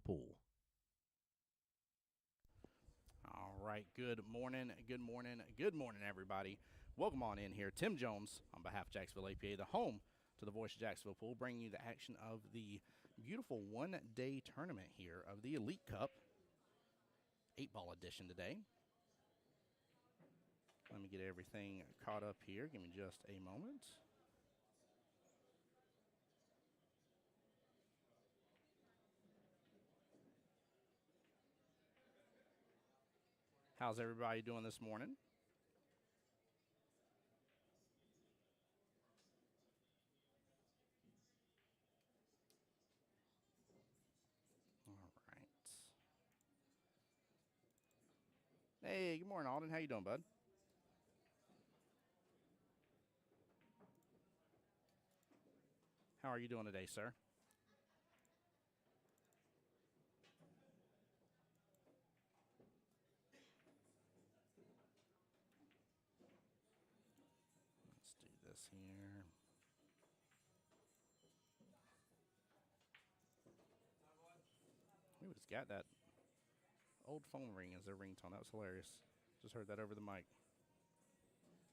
Pool. All right, good morning, everybody. Welcome on in here. Tim Jones on behalf of Jacksonville APA, the home to the Voice of Jacksonville Pool, bringing you the action of the beautiful one-day tournament here of the Elite Cup, 8-ball edition today. Let me get everything caught up here. Give me just a moment. How's everybody doing this morning? All right. Hey, good morning, Alden. How you doing, bud? How are you doing today, sir? Let's do this here. Who has got that old phone ring as their ringtone? That was hilarious. Just heard that over the mic.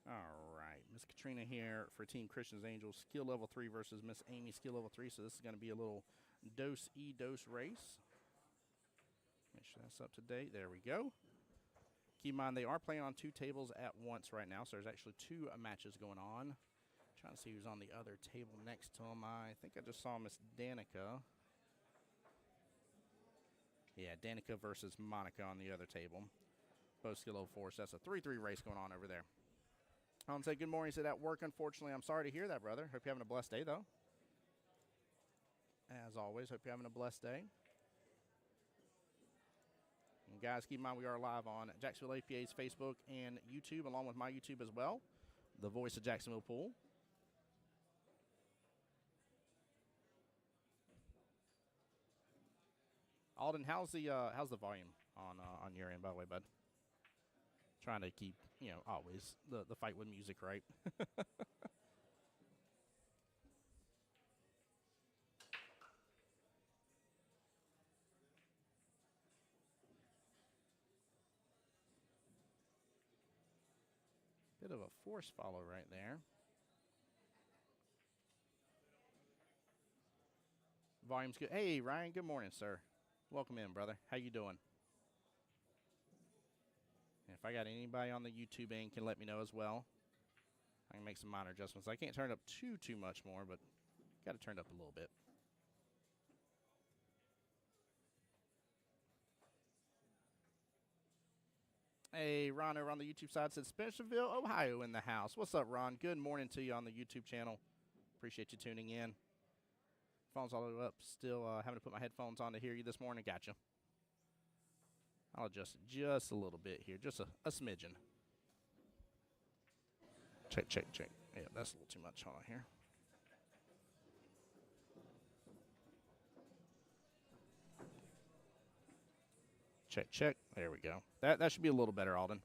All right, Miss Katrina here for Team Christians Angels, skill level 3 versus Miss Amy, skill level 3. So this is going to be a little dose race. Make sure that's up to date. There we go. Keep in mind they are playing on 2 tables at once right now, so there's actually 2 matches going on. Trying to see who's on the other table next to him. I think I just saw Miss Danica. Yeah, Danica versus Monica on the other table. Both skill level 4, so that's a 3-3 race going on over there. Alan said, good morning. He said, at work, unfortunately. I'm sorry to hear that, brother. Hope you're having a blessed day, though. As always, hope you're having a blessed day. And guys, keep in mind we are live on Jacksonville APA's Facebook and YouTube, along with my YouTube as well, the Voice of Jacksonville Pool. Alden, how's the volume on your end, by the way, bud? Trying to keep, always the fight with music, right? Bit of a force follow right there. Volume's good. Hey, Ryan, good morning, sir. Welcome in, brother. How you doing? And if I got anybody on the YouTube end, can let me know as well. I can make some minor adjustments. I can't turn it up too much more, but got to turn it up a little bit. Hey, Ron over on the YouTube side said Spencerville, Ohio in the house. What's up, Ron? Good morning to you on the YouTube channel. Appreciate you tuning in. Phone's all the way up. Still having to put my headphones on to hear you this morning. Gotcha. I'll adjust it just a little bit here. Just a smidgen. Check. Yeah, that's a little too much. Hold on here. Check. There we go. That should be a little better, Alden.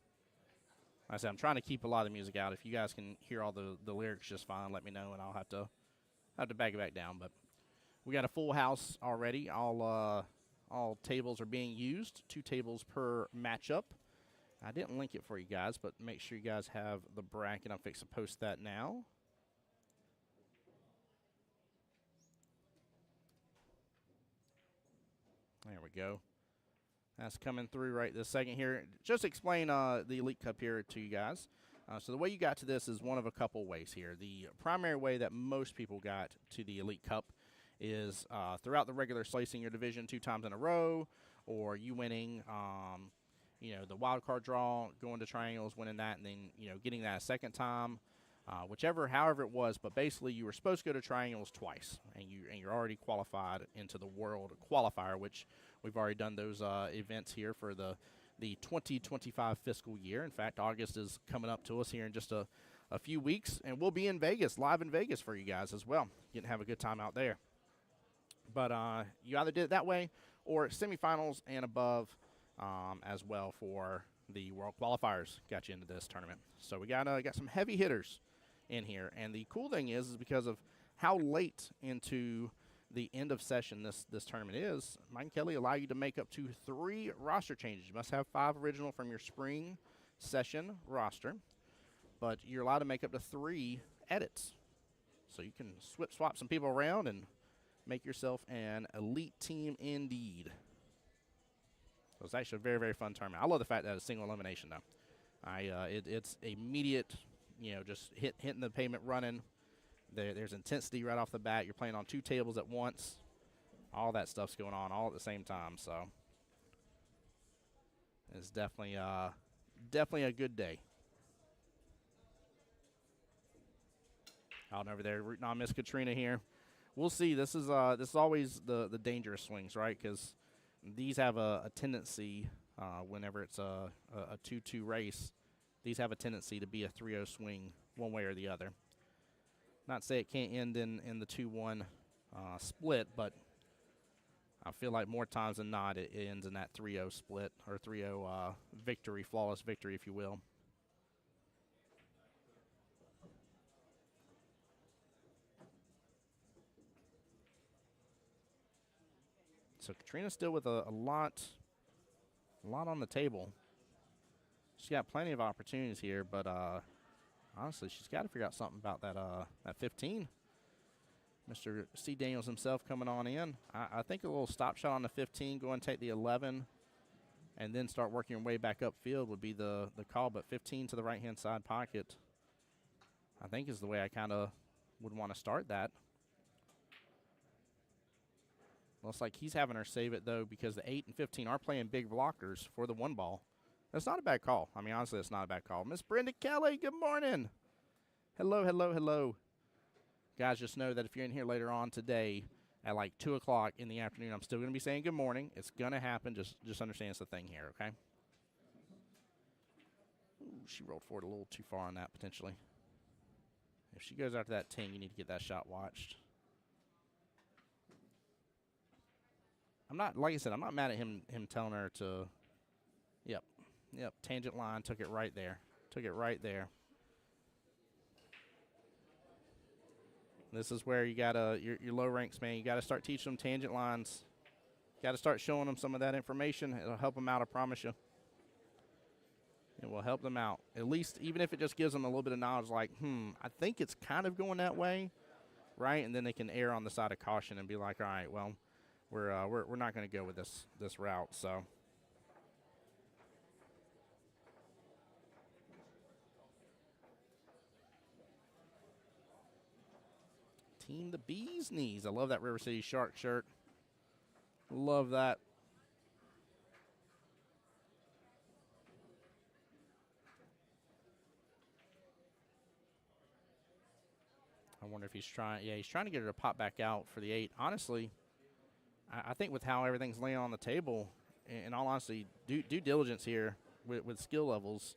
Like I said, I'm trying to keep a lot of the music out. If you guys can hear all the lyrics just fine, let me know, and I'll have to back it back down. But we got a full house already. All tables are being used. 2 tables per matchup. I didn't link it for you guys, but make sure you guys have the bracket. I'm fixing to post that now. There we go. That's coming through right this second here. Just explain the Elite Cup here to you guys. So the way you got to this is one of a couple ways here. The primary way that most people got to the Elite Cup is throughout the regular slicing your division 2 times in a row, or you winning, the wild card draw, going to triangles, winning that, and then, getting that a second time, however it was. But basically, you were supposed to go to triangles twice, and you're already qualified into the world qualifier, which we've already done those events here for the 2025 fiscal year. In fact, August is coming up to us here in just a few weeks, and we'll be in Vegas, live in Vegas for you guys as well. You can have a good time out there. But you either did it that way or semifinals and above as well for the world qualifiers got you into this tournament. So we got some heavy hitters in here. And the cool thing is because of how late into the end of session this tournament is, Mike and Kelly allow you to make up to 3 roster changes. You must have 5 original from your spring session roster, but you're allowed to make up to 3 edits. So you can swap some people around and make yourself an elite team indeed. So it's actually a very, very fun tournament. I love the fact that it's single elimination, though. It's immediate, just hitting the pavement running. There's intensity right off the bat. You're playing on 2 tables at once. All that stuff's going on all at the same time. So it's definitely a good day. Out over there, rooting on Miss Katrina here. We'll see. This is always the dangerous swings, right? Because these have a tendency, whenever it's a 2-2 race, these have a tendency to be a 3-0 swing one way or the other. Not to say it can't end in the 2-1 split, but I feel like more times than not it ends in that 3-0 split or 3-0 victory, flawless victory, if you will. So Katrina's still with a lot on the table. She's got plenty of opportunities here, but honestly, she's got to figure out something about that 15. Mr. C. Daniels himself coming on in. I think a little stop shot on the 15, go and take the 11, and then start working your way back upfield would be the call. But 15 to the right-hand side pocket, I think, is the way I kind of would want to start that. Looks like he's having her save it, though, because the 8 and 15 are playing big blockers for the 1 ball. That's not a bad call. I mean, honestly, it's not a bad call. Miss Brenda Kelly, good morning. Hello, hello, hello. Guys, just know that if you're in here later on today at like 2 o'clock in the afternoon, I'm still going to be saying good morning. It's going to happen. Just understand it's the thing here, okay? Ooh, she rolled forward a little too far on that, potentially. If she goes after that 10, you need to get that shot watched. Like I said, I'm not mad at him telling her to, yep, tangent line, took it right there. This is where you gotta, your low ranks, man, you gotta start teaching them tangent lines. Gotta start showing them some of that information. It'll help them out, I promise you. It will help them out. At least, even if it just gives them a little bit of knowledge, like, I think it's kind of going that way, right? And then they can err on the side of caution and be like, all right, well, we're not going to go with this route. So Team the Bee's Knees. I love that River City Shark shirt. Love that. I wonder if he's trying. Yeah, he's trying to get her to pop back out for the 8. Honestly, I think with how everything's laying on the table, in all honesty, due diligence here with skill levels.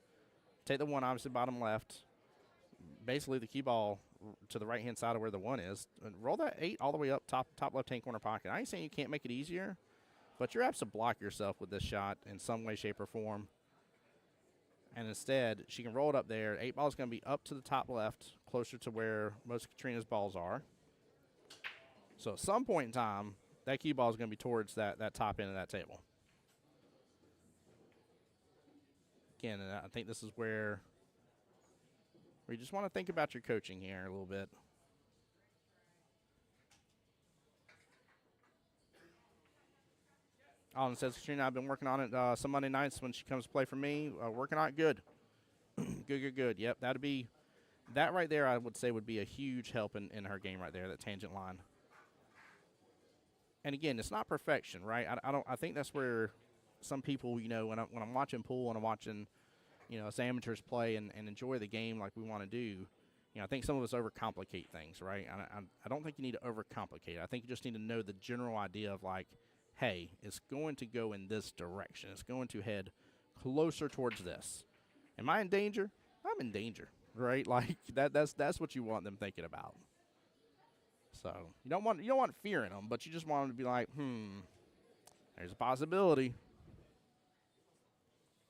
Take the 1, obviously, bottom left. Basically, the key ball to the right-hand side of where the 1 is. And roll that 8 all the way up top left-hand corner pocket. I ain't saying you can't make it easier, but you're apt to block yourself with this shot in some way, shape, or form. And instead, she can roll it up there. 8 ball is going to be up to the top left, closer to where most of Katrina's balls are. So at some point in time, that key ball is going to be towards that top end of that table. Again, I think this is where you just want to think about your coaching here a little bit. Alden says, Katrina, I've been working on it some Monday nights when she comes to play for me. Working on it good. Good. Yep, that right there I would say would be a huge help in her game right there, that tangent line. And again, it's not perfection, right? I think that's where some people, when I'm watching pool and I'm watching, us amateurs play and enjoy the game like we want to do, I think some of us overcomplicate things, right? I don't think you need to overcomplicate it. I think you just need to know the general idea of like, hey, it's going to go in this direction. It's going to head closer towards this. Am I in danger? I'm in danger, right? Like that's what you want them thinking about. So you don't want fear in them, but you just want them to be like, there's a possibility.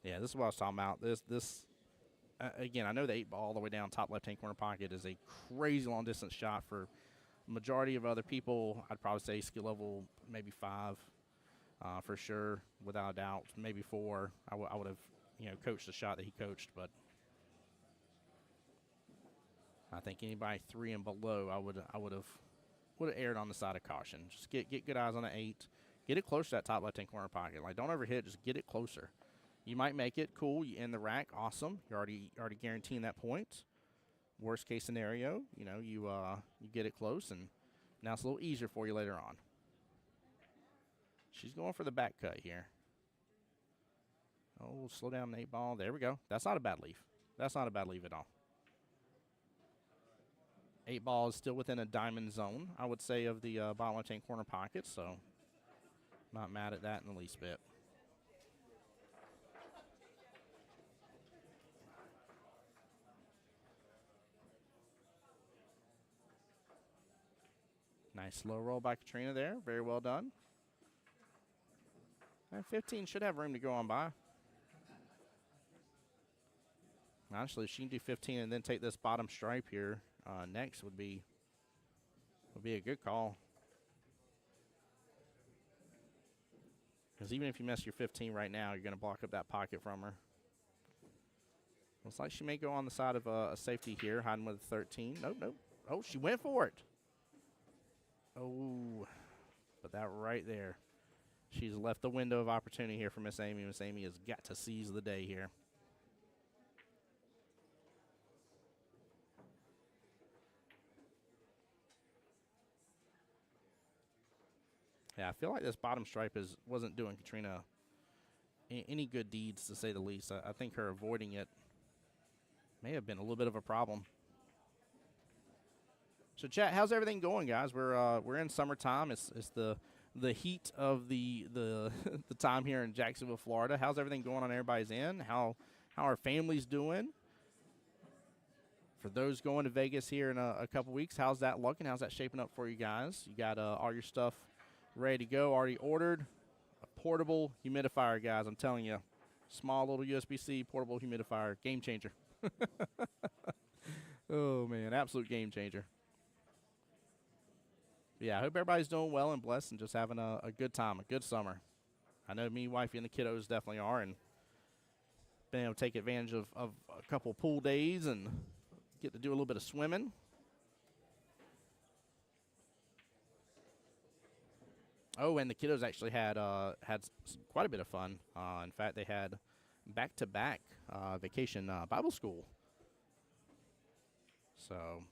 Yeah, this is what I was talking about. This again, I know the 8 ball all the way down top left-hand corner pocket is a crazy long-distance shot for Majority of other people, I'd probably say skill level maybe 5 for sure, without a doubt. Maybe 4. I would have, coached the shot that he coached, but I think anybody 3 and below, I would have erred on the side of caution. Just get good eyes on the 8. Get it close to that top left-hand corner pocket. Like, don't overhit. Just get it closer. You might make it. Cool. You in the rack. Awesome. You're already guaranteeing that point. Worst case scenario, you get it close, and now it's a little easier for you later on. She's going for the back cut here. Oh, slow down the 8 ball. There we go. That's not a bad leave. That's not a bad leave at all. 8 ball is still within a diamond zone, I would say, of the bottom left-hand corner pocket, so not mad at that in the least bit. Nice slow roll by Katrina there. Very well done. And 15 should have room to go on by. Honestly, if she can do 15 and then take this bottom stripe here next would be a good call. Because even if you miss your 15 right now, you're going to block up that pocket from her. Looks like she may go on the side of a safety here, hiding with a 13. Nope, nope. Oh, she went for it. Oh, but that right there. She's left the window of opportunity here for Miss Amy. Miss Amy has got to seize the day here. Yeah, I feel like this bottom stripe wasn't doing Katrina any good deeds, to say the least. I think her avoiding it may have been a little bit of a problem. So, chat, how's everything going, guys? We're in summertime. It's the heat of the the time here in Jacksonville, Florida. How's everything going on everybody's end? How are families doing? For those going to Vegas here in a couple weeks, how's that looking? How's that shaping up for you guys? You got all your stuff ready to go, already ordered? A portable humidifier, guys. I'm telling you, small little USB-C portable humidifier, game changer. Oh man, absolute game changer. Yeah, I hope everybody's doing well and blessed and just having a good time, a good summer. I know me, wifey, and the kiddos definitely are, and been able to take advantage of a couple pool days and get to do a little bit of swimming. Oh, and the kiddos actually had quite a bit of fun. In fact, they had back-to-back vacation Bible school. So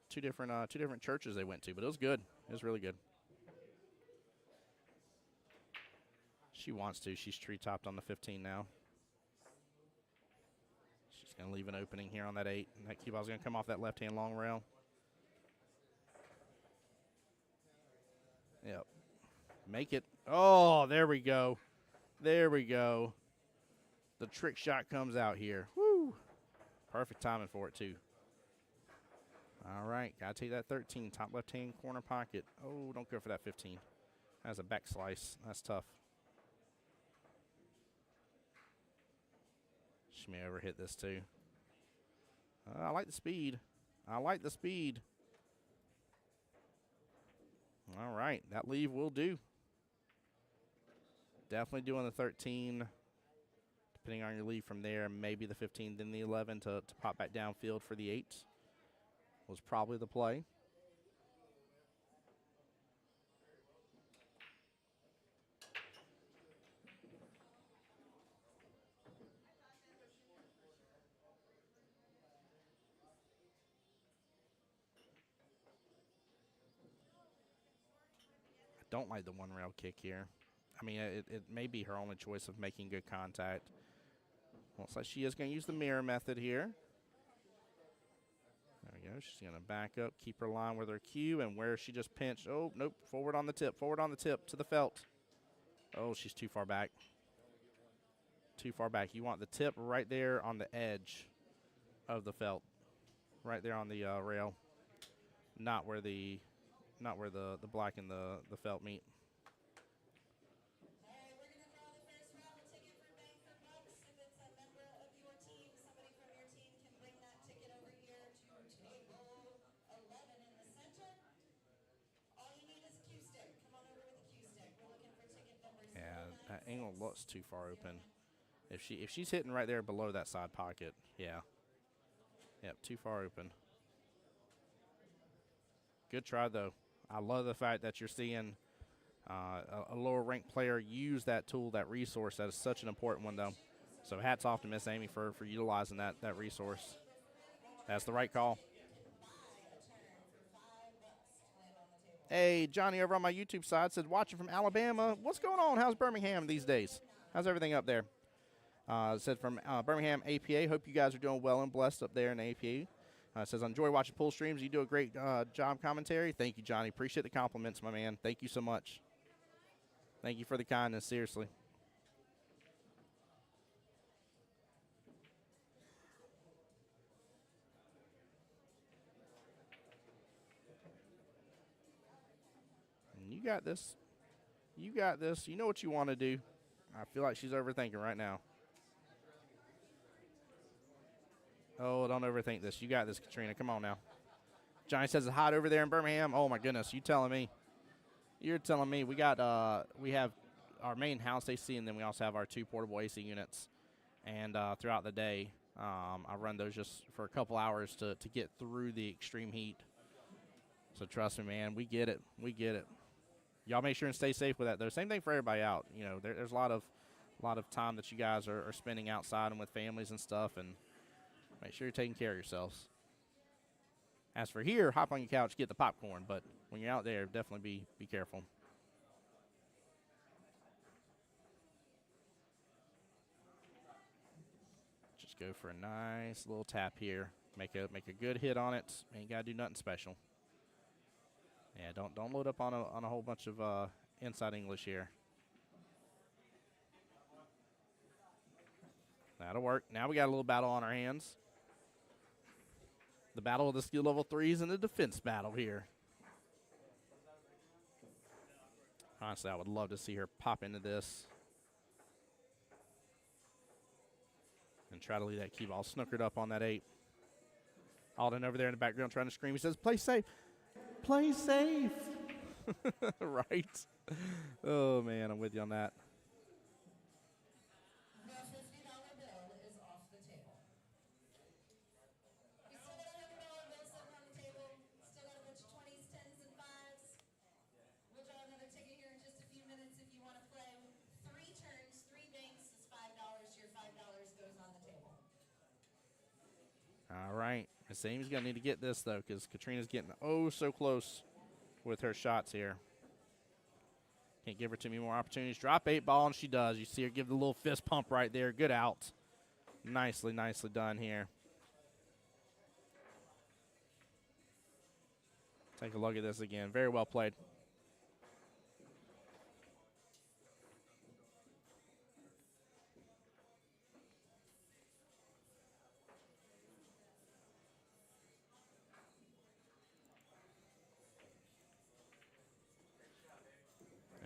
two different churches they went to, but it was good. It was really good. She wants to. She's tree-topped on the 15 now. She's going to leave an opening here on that 8. And that cue ball's going to come off that left-hand long rail. Yep. Make it. Oh, there we go. There we go. The trick shot comes out here. Woo. Perfect timing for it, too. All right, got to take that 13, top left-hand corner pocket. Oh, don't go for that 15. That's a back slice. That's tough. She may overhit this, too. I like the speed. I like the speed. All right, that leave will do. Definitely doing the 13, depending on your lead from there. Maybe the 15, then the 11 to pop back downfield for the 8 was probably the play. I don't like the one rail kick here. I mean, it may be her only choice of making good contact. Looks like she is going to use the mirror method here. There we go. She's going to back up, keep her line with her cue, and where she just pinched. Oh, nope. Forward on the tip to the felt. Oh, she's too far back. Too far back. You want the tip right there on the edge of the felt. Right there on the rail. Not where the black and the felt meet. angle looks too far open. If she's hitting right there below that side pocket, yeah. Yep, too far open. Good try, though. I love the fact that you're seeing a lower-ranked player use that tool, that resource. That is such an important one, though. So hats off to Miss Amy for utilizing that resource. That's the right call. Hey, Johnny over on my YouTube side said, watching from Alabama. What's going on? How's Birmingham these days? How's everything up there? Said from Birmingham APA. Hope you guys are doing well and blessed up there in the APA. Says, enjoy watching pool streams. You do a great job commentary. Thank you, Johnny. Appreciate the compliments, my man. Thank you so much. Thank you for the kindness, seriously. You got this. You got this. You know what you want to do. I feel like she's overthinking right now. Oh, don't overthink this. You got this, Katrina. Come on now. Johnny says it's hot over there in Birmingham. Oh, my goodness. You telling me. You're telling me. We have our main house AC, and then we also have our 2 portable AC units. And throughout the day, I run those just for a couple hours to get through the extreme heat. So trust me, man. We get it. We get it. Y'all make sure and stay safe with that, though. Same thing for everybody out. You know, there's a lot of time that you guys are spending outside and with families and stuff, and make sure you're taking care of yourselves. As for here, hop on your couch, get the popcorn. But when you're out there, definitely be careful. Just go for a nice little tap here. Make a good hit on it. Ain't gotta do nothing special. Yeah, don't load up on a whole bunch of inside English here. That'll work. Now we got a little battle on our hands. The battle of the skill level 3s and the defense battle here. Honestly, I would love to see her pop into this and try to leave that key ball snookered up on that 8. Alden over there in the background trying to scream. He says, play safe. Play safe. Right. Oh, man, I'm with you on that. The $50 bill is off the table. We still got a $100 bill sitting on the table. Still got a bunch of 20s, 10s, and 5s. We'll draw another ticket here in just a few minutes if you want to play. 3 turns, 3 banks is $5. Your $5 goes on the table. All right. Miss Amy's going to need to get this, though, because Katrina's getting so close with her shots here. Can't give her too many more opportunities. Drop 8 ball, and she does. You see her give the little fist pump right there. Good out. Nicely done here. Take a look at this again. Very well played.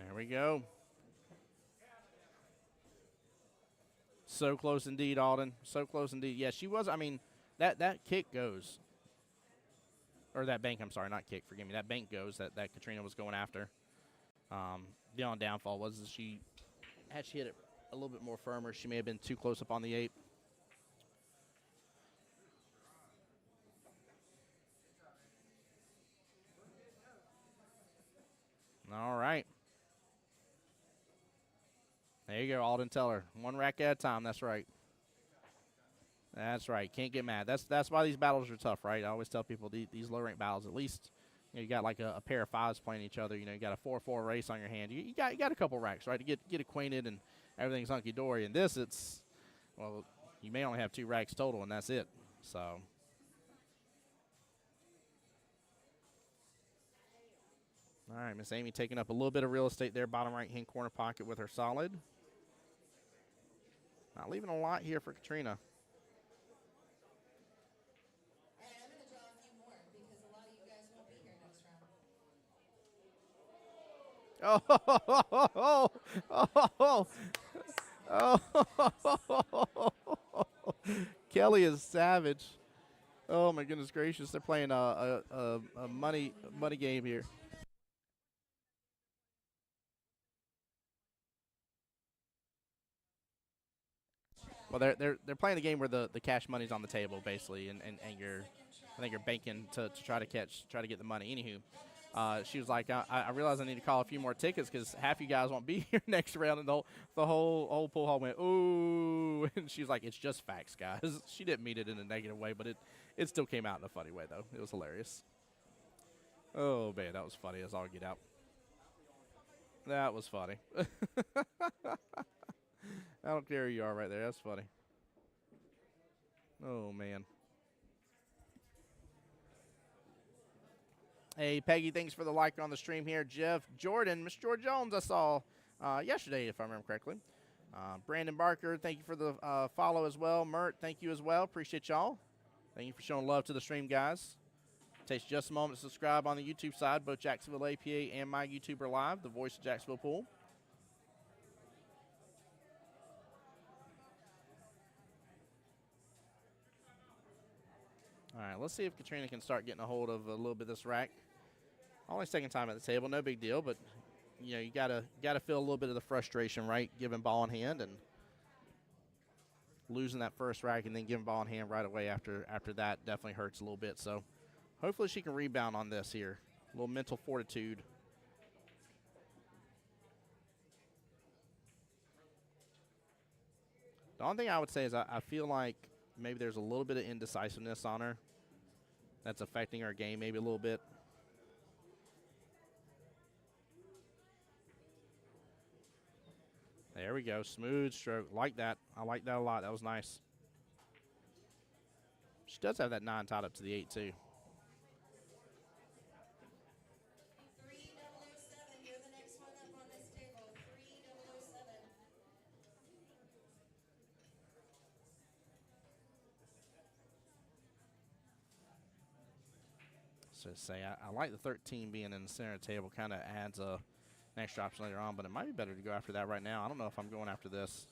There we go. So close indeed, Alden. So close indeed. Yeah, she was. I mean, that kick goes. Or that bank, I'm sorry, not kick. Forgive me. That bank goes that Katrina was going after. The only downfall was that had she hit it a little bit more firmer, she may have been too close up on the 8. All right. There you go, Alden Teller. 1 rack at a time. That's right. That's right. Can't get mad. That's why these battles are tough, right? I always tell people these low-rank battles, at least you got like a pair of 5s playing each other. You know, you got a 4-4 race on your hand. You got a couple racks, right, to get acquainted and everything's hunky-dory. And this, well, you may only have 2 racks total, and that's it. So. All right, Miss Amy taking up a little bit of real estate there, bottom right-hand corner pocket with her solid. Not leaving a lot here for Katrina. All right, I'm going to draw a few more because a lot of you guys won't be here next round. Kelly is savage. Oh my goodness gracious! They're playing a money game here. Well, they're playing the game where the cash money's on the table basically, and you're, I think you're banking to try to get the money. Anywho, she was like, I realize I need to call a few more tickets because half you guys won't be here next round, and the whole pool hall went ooh, and she was like, it's just facts, guys. She didn't mean it in a negative way, but it still came out in a funny way though. It was hilarious. Oh man, that was funny as all get out. That was funny. I don't care who you are right there. That's funny. Oh, man. Hey, Peggy, thanks for the like on the stream here. Jeff Jordan, Miss George Jones, I saw yesterday, if I remember correctly. Brandon Barker, thank you for the follow as well. Mert, thank you as well. Appreciate y'all. Thank you for showing love to the stream, guys. Takes just a moment to subscribe on the YouTube side, both Jacksonville APA and my YouTuber Live, the voice of Jacksonville Pool. All right, let's see if Katrina can start getting a hold of a little bit of this rack. Only second time at the table, no big deal, but you know, you gotta feel a little bit of the frustration, right? Giving ball in hand and losing that first rack, and then giving ball in hand right away after that definitely hurts a little bit. So hopefully she can rebound on this here. A little mental fortitude. The only thing I would say is I feel like maybe there's a little bit of indecisiveness on her that's affecting her game maybe a little bit. There we go. Smooth stroke. Like that. I like that a lot. That was nice. She does have that 9 tied up to the 8, too. 3007, you're the next one up on this table. 3007. So say I like the 13 being in the center of the table. Kind of adds an extra option later on, but it might be better to go after that right now. I don't know if I'm going after this.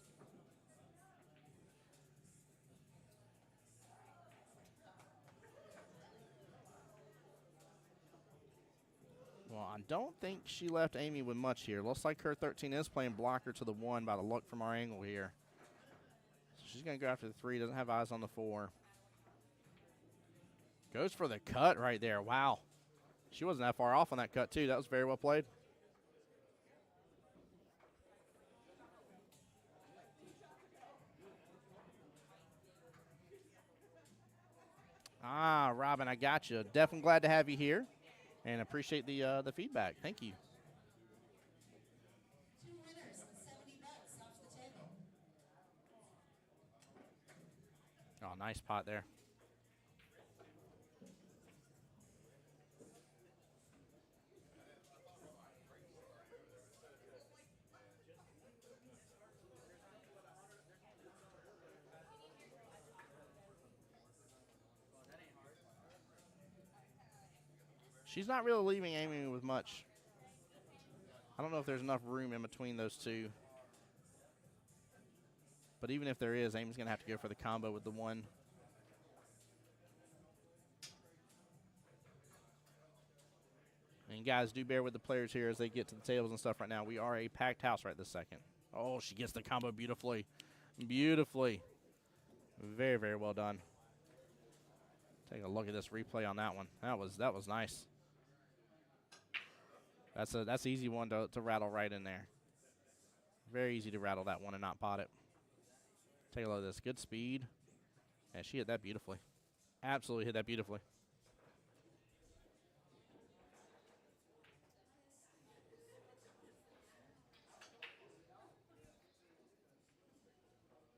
Well, I don't think she left Amy with much here. Looks like her 13 is playing blocker to the 1 by the look from our angle here. So she's going to go after the 3. Doesn't have eyes on the 4. Goes for the cut right there. Wow. She wasn't that far off on that cut, too. That was very well played. Ah, Robin, I got you. Definitely glad to have you here, and appreciate the feedback. Thank you. 2 winners and $70 off the table. Oh, nice pot there. She's not really leaving Amy with much. I don't know if there's enough room in between those two. But even if there is, Amy's going to have to go for the combo with the 1. And guys, do bear with the players here as they get to the tables and stuff right now. We are a packed house right this second. Oh, she gets the combo beautifully. Beautifully. Very, very well done. Take a look at this replay on that one. That was nice. That's an easy one to rattle right in there. Very easy to rattle that one and not pot it. Take a look at this. Good speed. And she hit that beautifully. Absolutely hit that beautifully.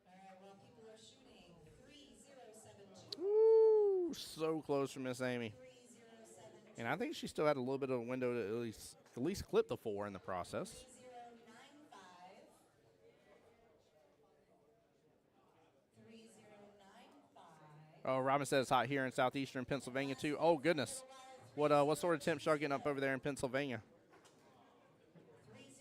All right, well, people are shooting 3072. Ooh, so close from Miss Amy. 3072. And I think she still had a little bit of a window to at least clip the 4 in the process. 3095. 3095. Oh, Robin says it's hot here in southeastern Pennsylvania too. Oh goodness, what sort of temps y'all getting up over there in Pennsylvania? 3020.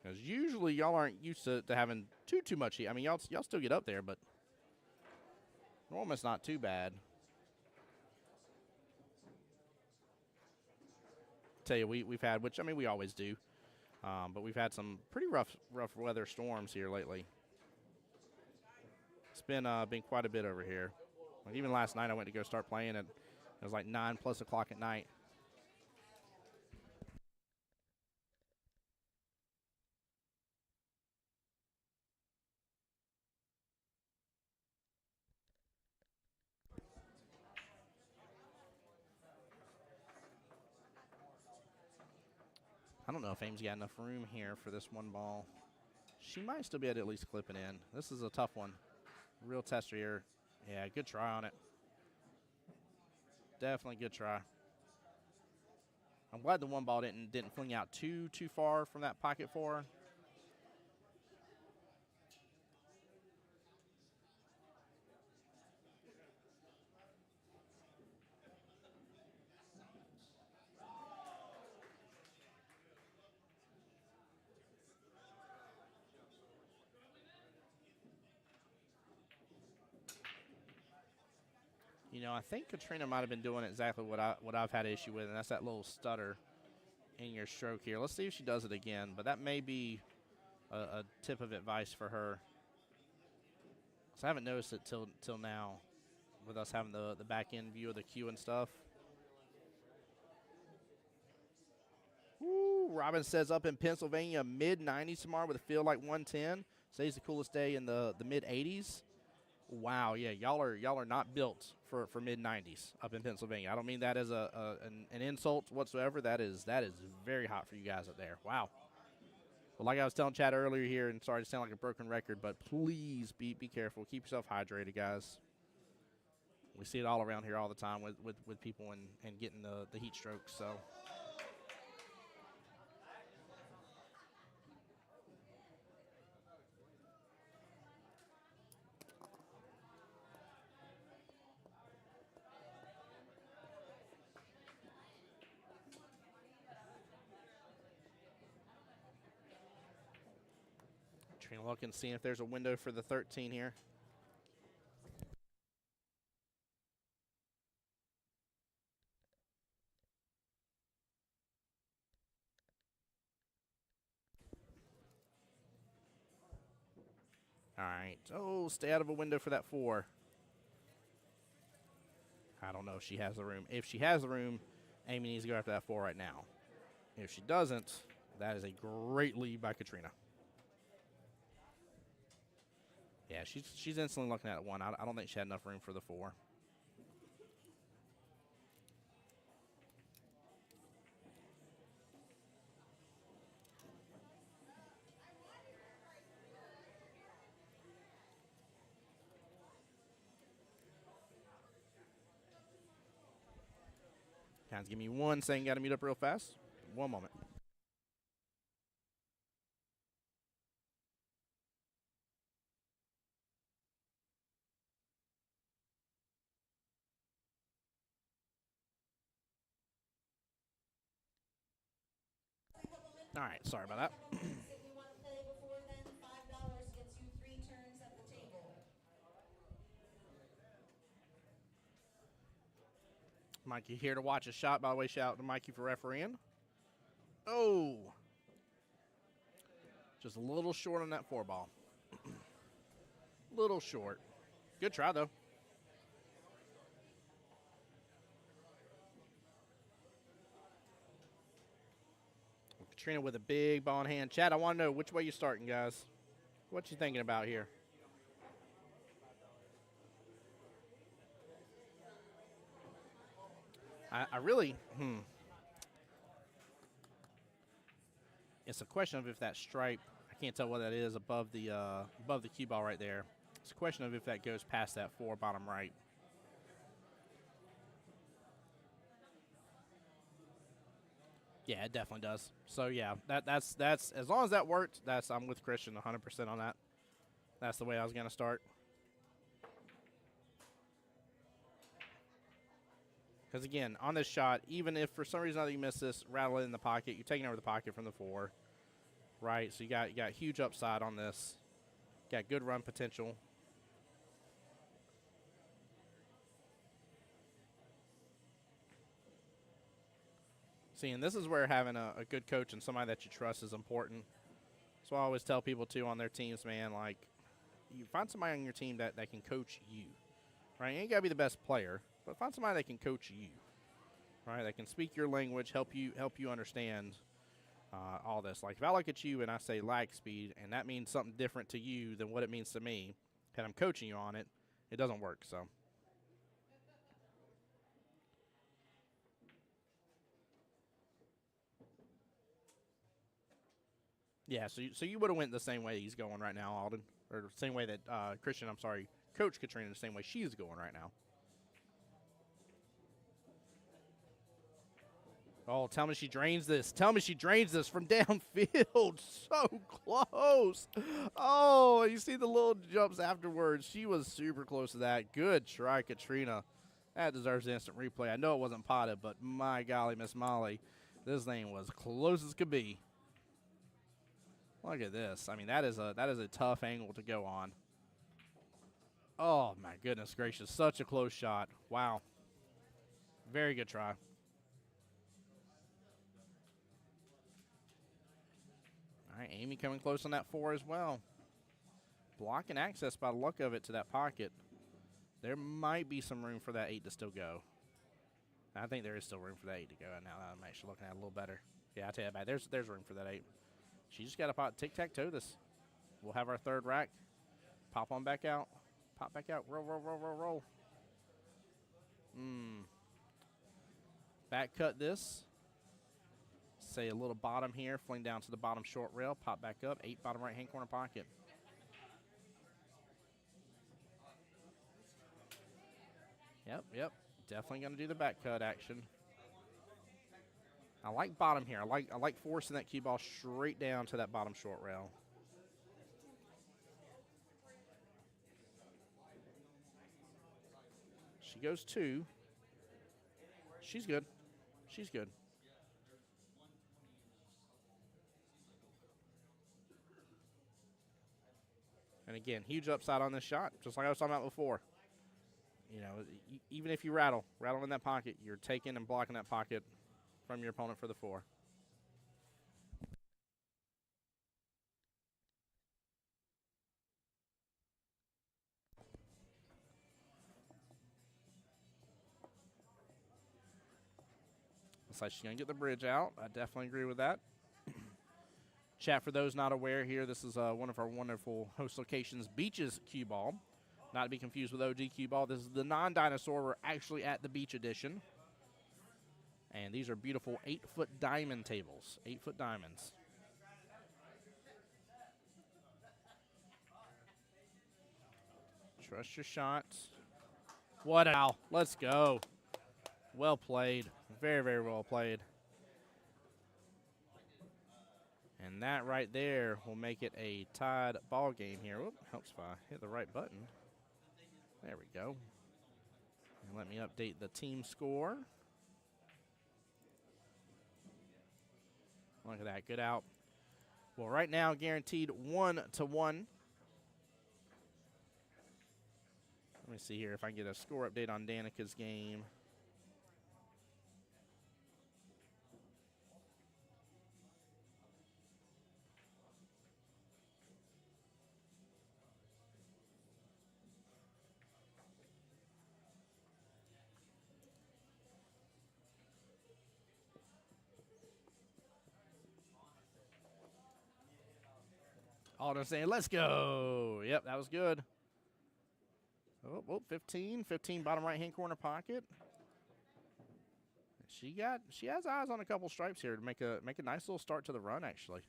Because usually y'all aren't used to having too much heat. I mean, y'all still get up there, but normally it's not too bad. Tell you, we've had, which I mean we always do, but we've had some pretty rough weather storms here lately. been quite a bit over here. Like even last night, I went to go start playing, and it was like 9+ o'clock at night. I don't know if Ames got enough room here for this one ball. She might still be able to at least clip it in. This is a tough one. Real tester here. Yeah, good try on it. Definitely good try. I'm glad the one ball didn't fling out too far from that pocket for her. You know, I think Katrina might have been doing exactly what I've had issue with, and that's that little stutter in your stroke here. Let's see if she does it again, but that may be a tip of advice for her. So I haven't noticed it till now, with us having the back end view of the cue and stuff. Woo, Robin says up in Pennsylvania, mid-90s tomorrow with a feel like 110. Says the coolest day in the mid-80s. Wow, yeah, y'all are not built for mid-90s up in Pennsylvania. I don't mean that as an insult whatsoever. That is very hot for you guys up there. Wow. Well, like I was telling Chad earlier here, and sorry to sound like a broken record, but please be careful. Keep yourself hydrated, guys. We see it all around here all the time with people and getting the heat strokes. So. Trying to look and see if there's a window for the 13 here. All right. Oh, stay out of a window for that 4. I don't know if she has the room. If she has the room, Amy needs to go after that 4 right now. If she doesn't, that is a great lead by Katrina. Yeah, she's instantly looking at 1. I don't think she had enough room for the 4. Guys, give me 1 second. Got to meet up real fast. 1 moment. All right, sorry about that. Mikey here to watch a shot. By the way, shout out to Mikey for refereeing. Oh. Just a little short on that 4 ball. Little short. Good try, though. Katrina with a big ball in hand. Chad, I want to know which way you starting, guys. What you thinking about here? I really, It's a question of if that stripe, I can't tell what that is above the cue ball right there. It's a question of if that goes past that 4 bottom right. Yeah, it definitely does. So yeah, that's as long as that worked, I'm with Christian 100% on that. That's the way I was gonna start. Because again, on this shot, even if for some reason you miss this, rattle it in the pocket, you're taking over the pocket from the 4, right? So you got huge upside on this. Got good run potential. See, and this is where having a good coach and somebody that you trust is important. So I always tell people too on their teams, man, like you find somebody on your team that can coach you, right? You ain't gotta be the best player, but find somebody that can coach you, right? That can speak your language, help you understand all this. Like if I look at you and I say lag speed, and that means something different to you than what it means to me, and I'm coaching you on it, it doesn't work. So. Yeah, so you would have went the same way he's going right now, Alden, or the same way that Christian. I'm sorry, Coach Katrina, the same way she's going right now. Oh, tell me she drains this. Tell me she drains this from downfield. So close. Oh, you see the little jumps afterwards. She was super close to that. Good try, Katrina. That deserves an instant replay. I know it wasn't potted, but my golly, Miss Molly, this thing was close as could be. Look at this. I mean, that is a tough angle to go on. Oh, my goodness gracious. Such a close shot. Wow. Very good try. All right, Amy coming close on that 4 as well. Blocking access by the look of it to that pocket. There might be some room for that 8 to still go. I think there is still room for that 8 to go. Now that I'm actually looking at it a little better. Yeah, I tell you about it. There's room for that 8. She just got to pop tic-tac-toe this. We'll have our third rack. Pop on back out. Pop back out. Roll, roll, roll, roll, roll. Back cut this. Say a little bottom here. Fling down to the bottom short rail. Pop back up. 8 bottom right-hand corner pocket. Yep. Definitely going to do the back cut action. I like bottom here. I like forcing that cue ball straight down to that bottom short rail. She goes 2. She's good. She's good. And again, huge upside on this shot, just like I was talking about before. You know, even if you rattle in that pocket, you're taking and blocking that pocket from your opponent for the 4. Looks like she's going to get the bridge out. I definitely agree with that. Chat, for those not aware here, this is one of our wonderful host locations, Beaches cue ball. Not to be confused with OG cue ball. This is the non-dinosaur. We're actually at the beach edition. And these are beautiful 8-foot diamond tables. 8-foot diamonds. Trust your shot. What a foul. Let's go. Well played. Very, very well played. And that right there will make it a tied ball game here. Whoop, helps if I hit the right button. There we go. And let me update the team score. Look at that. Good out. Well, right now, guaranteed 1-1. Let me see here if I can get a score update on Danica's game. Alden saying, let's go. Yep, that was good. Oh, 15 bottom right-hand corner pocket. She has eyes on a couple stripes here to make a nice little start to the run, actually.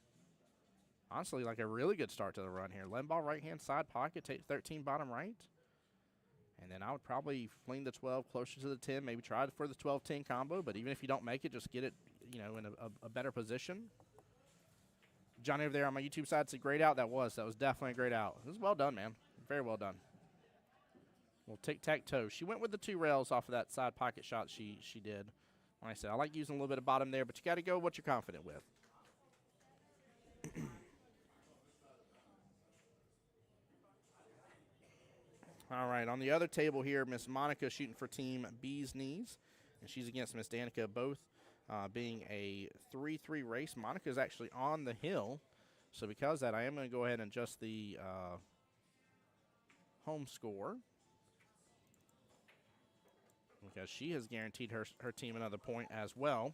Honestly, like a really good start to the run here. Len ball right-hand side pocket, take 13 bottom right. And then I would probably fling the 12 closer to the 10, maybe try for the 12-10 combo, but even if you don't make it, just get it, you know, in a better position. Johnny over there on my YouTube side said, great out. That was definitely a great out. It was well done, man. Very well done. Well, tic-tac-toe. She went with the 2 rails off of that side pocket shot she did. Like I said, I like using a little bit of bottom there, but you got to go with what you're confident with. All right, on the other table here, Miss Monica shooting for Team B's Knees, and she's against Miss Danica, both being a 3-3 race. Monica's actually on the hill, so because of that, I am going to go ahead and adjust the home score because she has guaranteed her team another point as well.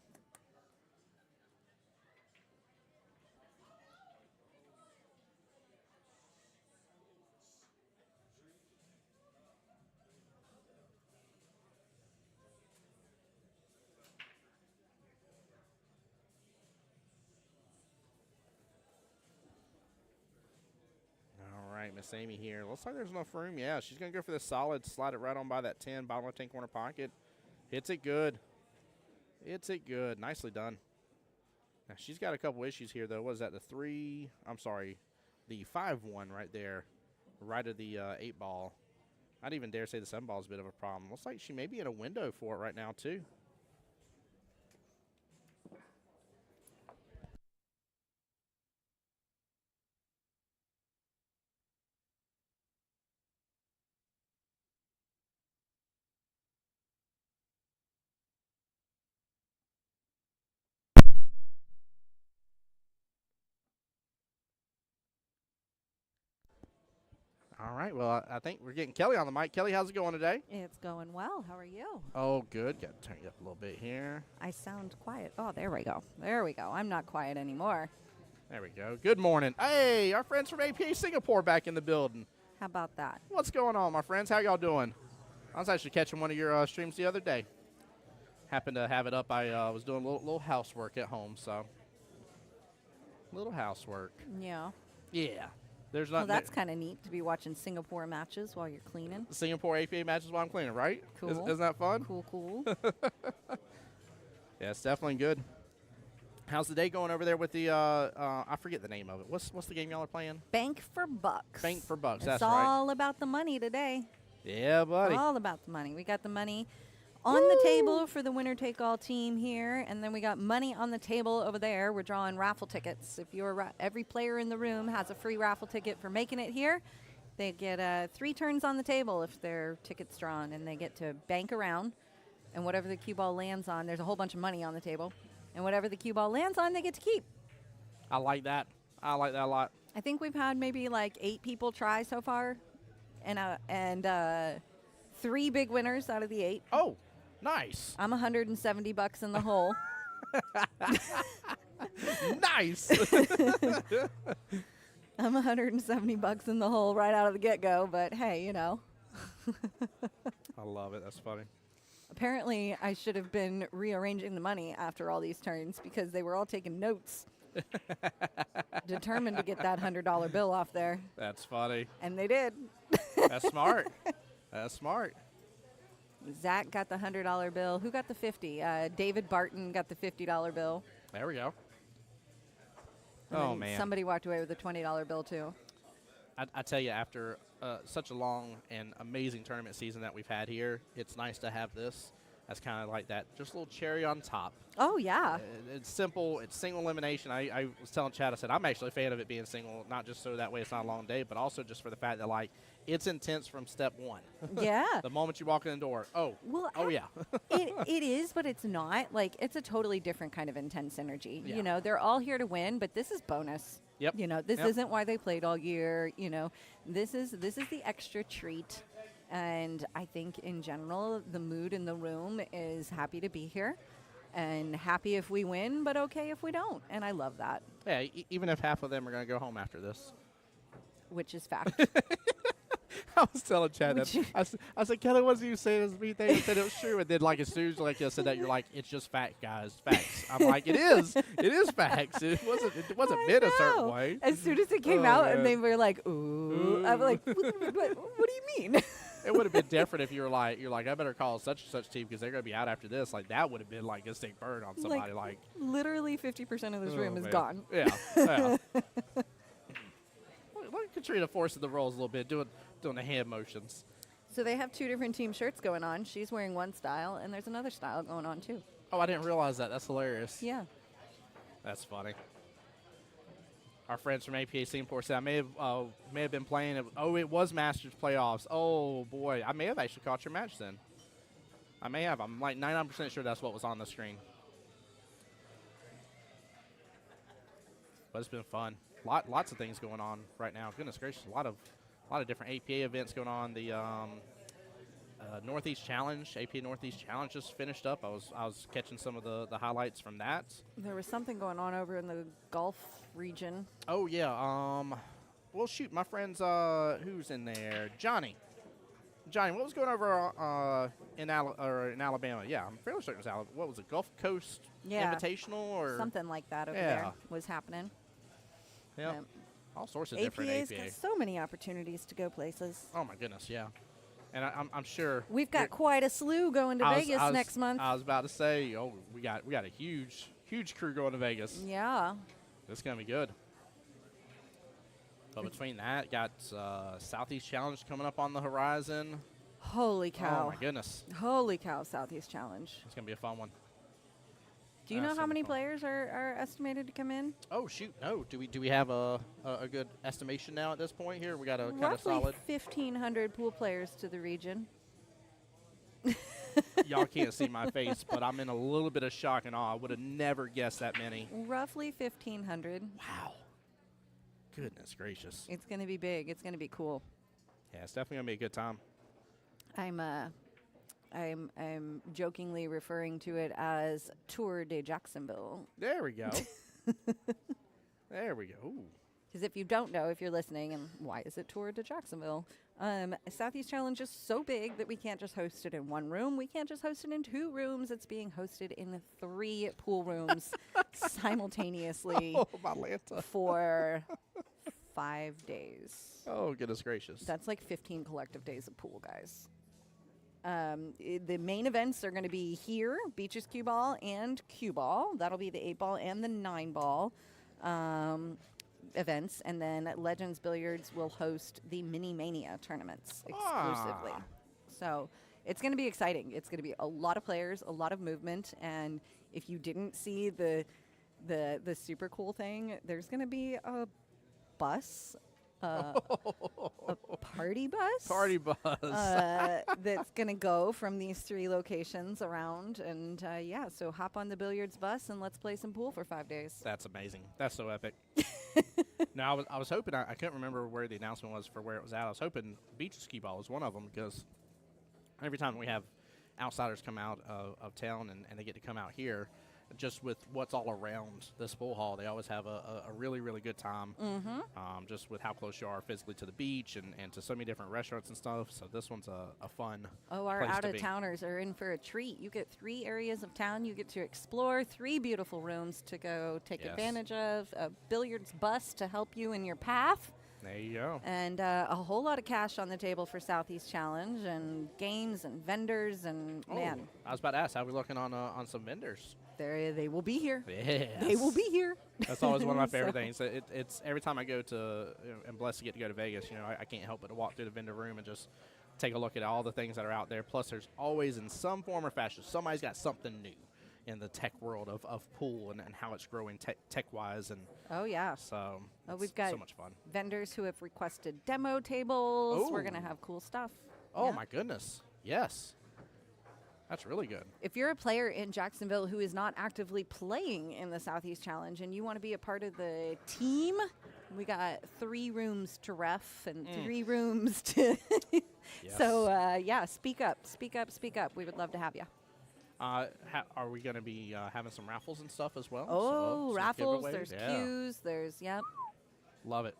All right, Miss Amy here. Looks like there's enough room. Yeah, she's going to go for this solid, slide it right on by that 10, bottom left-hand corner pocket. Hits it good. Hits it good. Nicely done. Now, she's got a couple issues here, though. What is that, the 5-1 right there, right of the 8 ball. I'd even dare say the 7 ball is a bit of a problem. Looks like she may be in a window for it right now, too. All right, well, I think we're getting Kelly on the mic. Kelly, how's it going today? It's going well. How are you? Oh, good. Got to turn you up a little bit here. I sound quiet. Oh, there we go. There we go. I'm not quiet anymore. There we go. Good morning. Hey, our friends from APA Singapore back in the building. How about that? What's going on, my friends? How y'all doing? I was actually catching one of your streams the other day. Happened to have it up. I was doing a little housework at home, so. Little housework. Yeah. Yeah. There's Well, not. that's kind of neat to be watching Singapore matches while you're cleaning. Singapore APA matches while I'm cleaning, right? Cool. Isn't that fun? Cool, cool. Yeah, it's definitely good. How's the day going over there with the, I forget the name of it. What's the game y'all are playing? Bank for bucks. Bank for bucks, It's that's right. all about the money today. Yeah, buddy. All about the money. We got the money on the table for the winner-take-all team here, and then we got money on the table over there. We're drawing raffle tickets. If you're every player in the room has a free raffle ticket for making it here. They get 3 turns on the table if their ticket's drawn, and they get to bank around. And whatever the cue ball lands on, there's a whole bunch of money on the table. And whatever the cue ball lands on, they get to keep. I like that. I like that a lot. I think we've had maybe like 8 people try so far, and 3 big winners out of the 8. Oh, nice. I'm $170 in the hole. Nice. I'm $170 in the hole right out of the get-go, but hey, you know. I love it. That's funny. Apparently, I should have been rearranging the money after all these turns because they were all taking notes, determined to get that $100 bill off there, That's funny. and they did. That's smart. That's smart. Zach got the $100 bill. Who got the 50? David Barton got the $50 bill. There we go. And Oh, then man. somebody walked away with a $20 bill too. I tell you, after such a long and amazing tournament season that we've had here, it's nice to have this as kind of like that, just a little cherry on top. Oh yeah. It's simple. It's single elimination. I was telling Chad, I said, I'm actually a fan of it being single, not just so that way it's not a long day, but also just for the fact that, like, it's intense from step 1. Yeah. The moment you walk in the door, Well, yeah. it is, but it's not. Like, it's a totally different kind of intense energy. Yeah. You know, they're all here to win, but this is bonus. Yep. You know, this Yep. isn't why they played all year. You know, this is the extra treat. And I think in general, the mood in the room is happy to be here and happy if we win, but okay if we don't. And I love that, Yeah, even if half of them are going to go home after this. which is fact. I was telling Chad Would that. you- I said, Kelly, what did you say this me thing? I said it was true. And then, like, as soon as like I said that, you're like, it's just fact, guys. Facts. I'm like, it is. It is facts. It wasn't I meant a certain know. way. As soon as it came Oh, out man. and they were like, ooh, I'm like, what do you mean? It would have been different if you're like, I better call such and such team because they're going to be out after this. Like, that would have been like a sick burn on somebody. Like, literally 50% of this oh, room is man. gone. Yeah. Yeah. Look at Katrina forcing the rolls a little bit, doing the hand motions. So they have 2 different team shirts going on. She's wearing one style, and there's another style going on too. Oh, I didn't realize that. That's hilarious. Yeah. That's funny. Our friends from APA Singapore said I may have been playing it. Oh, it was Masters playoffs. Oh boy, I may have actually caught your match then. I may have. I'm like 99% sure that's what was on the screen. But it's been fun. Lots of things going on right now. Goodness gracious, a lot of a lot of different APA events going on. The Northeast Challenge, APA Northeast Challenge just finished up. I was catching some of the highlights from that. There was something going on over in the Gulf region. Oh yeah. Well, shoot, my friend's who's in there? Johnny, what was going over in Alabama? Yeah, I'm fairly certain it was Alabama. What was it? Gulf Coast Invitational or something like that over there was happening. Yeah. All sorts of different APA's APA. got so many opportunities to go places. Oh my goodness, yeah. And I'm sure We've got quite a slew going to Vegas next month. I was about to say, we got a huge crew going to Vegas. Yeah. It's gonna be good. But between that, got Southeast Challenge coming up on the horizon. Holy cow! Oh my goodness! Holy cow! Southeast Challenge. It's gonna be a fun one. Do you know how many players are estimated to come in? Oh shoot, no. Do we have a good estimation now at this point here? We got a kind of Roughly solid. 1,500 pool players to the region. Y'all can't see my face, but I'm in a little bit of shock and awe. I would have never guessed that many. Roughly 1,500. Wow. Goodness gracious. It's going to be big. It's going to be cool. Yeah, it's definitely gonna be a good time. I'm jokingly referring to it as Tour de Jacksonville. There we go. There we go. Because if you don't know, if you're listening, and why is it Tour de Jacksonville? Southeast Challenge is so big that we can't just host it in one room. We can't just host it in 2 rooms. It's being hosted in 3 pool rooms simultaneously for 5 days. Oh, goodness gracious. That's like 15 collective days of pool, guys. The main events are going to be here, Beaches Cue Ball and Cue Ball. That'll be the 8-ball and the 9-ball events. And then Legends Billiards will host the Mini Mania tournaments exclusively. So it's going to be exciting. It's going to be a lot of players, a lot of movement. And if you didn't see the super cool thing, there's going to be a bus. A party bus? Party bus. That's going to go from these 3 locations around. And, so hop on the billiards bus and let's play some pool for 5 days. That's amazing. That's so epic. Now, I was hoping, I couldn't remember where the announcement was for where it was at. I was hoping Beach Ski Ball was one of them because every time we have outsiders come out of town and they get to come out here, just with what's all around this pool hall, they always have a really, really good time. Mm-hmm. Just with how close you are physically to the beach and to so many different restaurants and stuff. So this one's a fun our place to be. out-of-towners are in for a treat. You get 3 areas of town you get to explore, 3 beautiful rooms to go take advantage of, a billiards bus to help you in your path. There you go. And a whole lot of cash on the table for Southeast Challenge and games and vendors and, man. I was about to ask, how are we looking on some vendors? They will be here. Yes. They will be here. That's always one of my favorite things. It's every time I go to, I'm blessed to get to go to Vegas, I can't help but to walk through the vendor room and just take a look at all the things that are out there. Plus, there's always, in some form or fashion, somebody's got something new in the tech world of pool and how it's growing tech-wise. And oh, yeah. So we've got so much fun. Vendors who have requested demo tables. Ooh. We're going to have cool stuff. Oh, my goodness. Yes. That's really good. If you're a player in Jacksonville who is not actively playing in the Southeast Challenge and you want to be a part of the team, we got 3 rooms to ref and 3 rooms to... Yes. So, speak up. Speak up. Speak up. We would love to have you. Are we going to be having some raffles and stuff as well? Oh, some raffles. giveaways? There's cues. There's, Love it.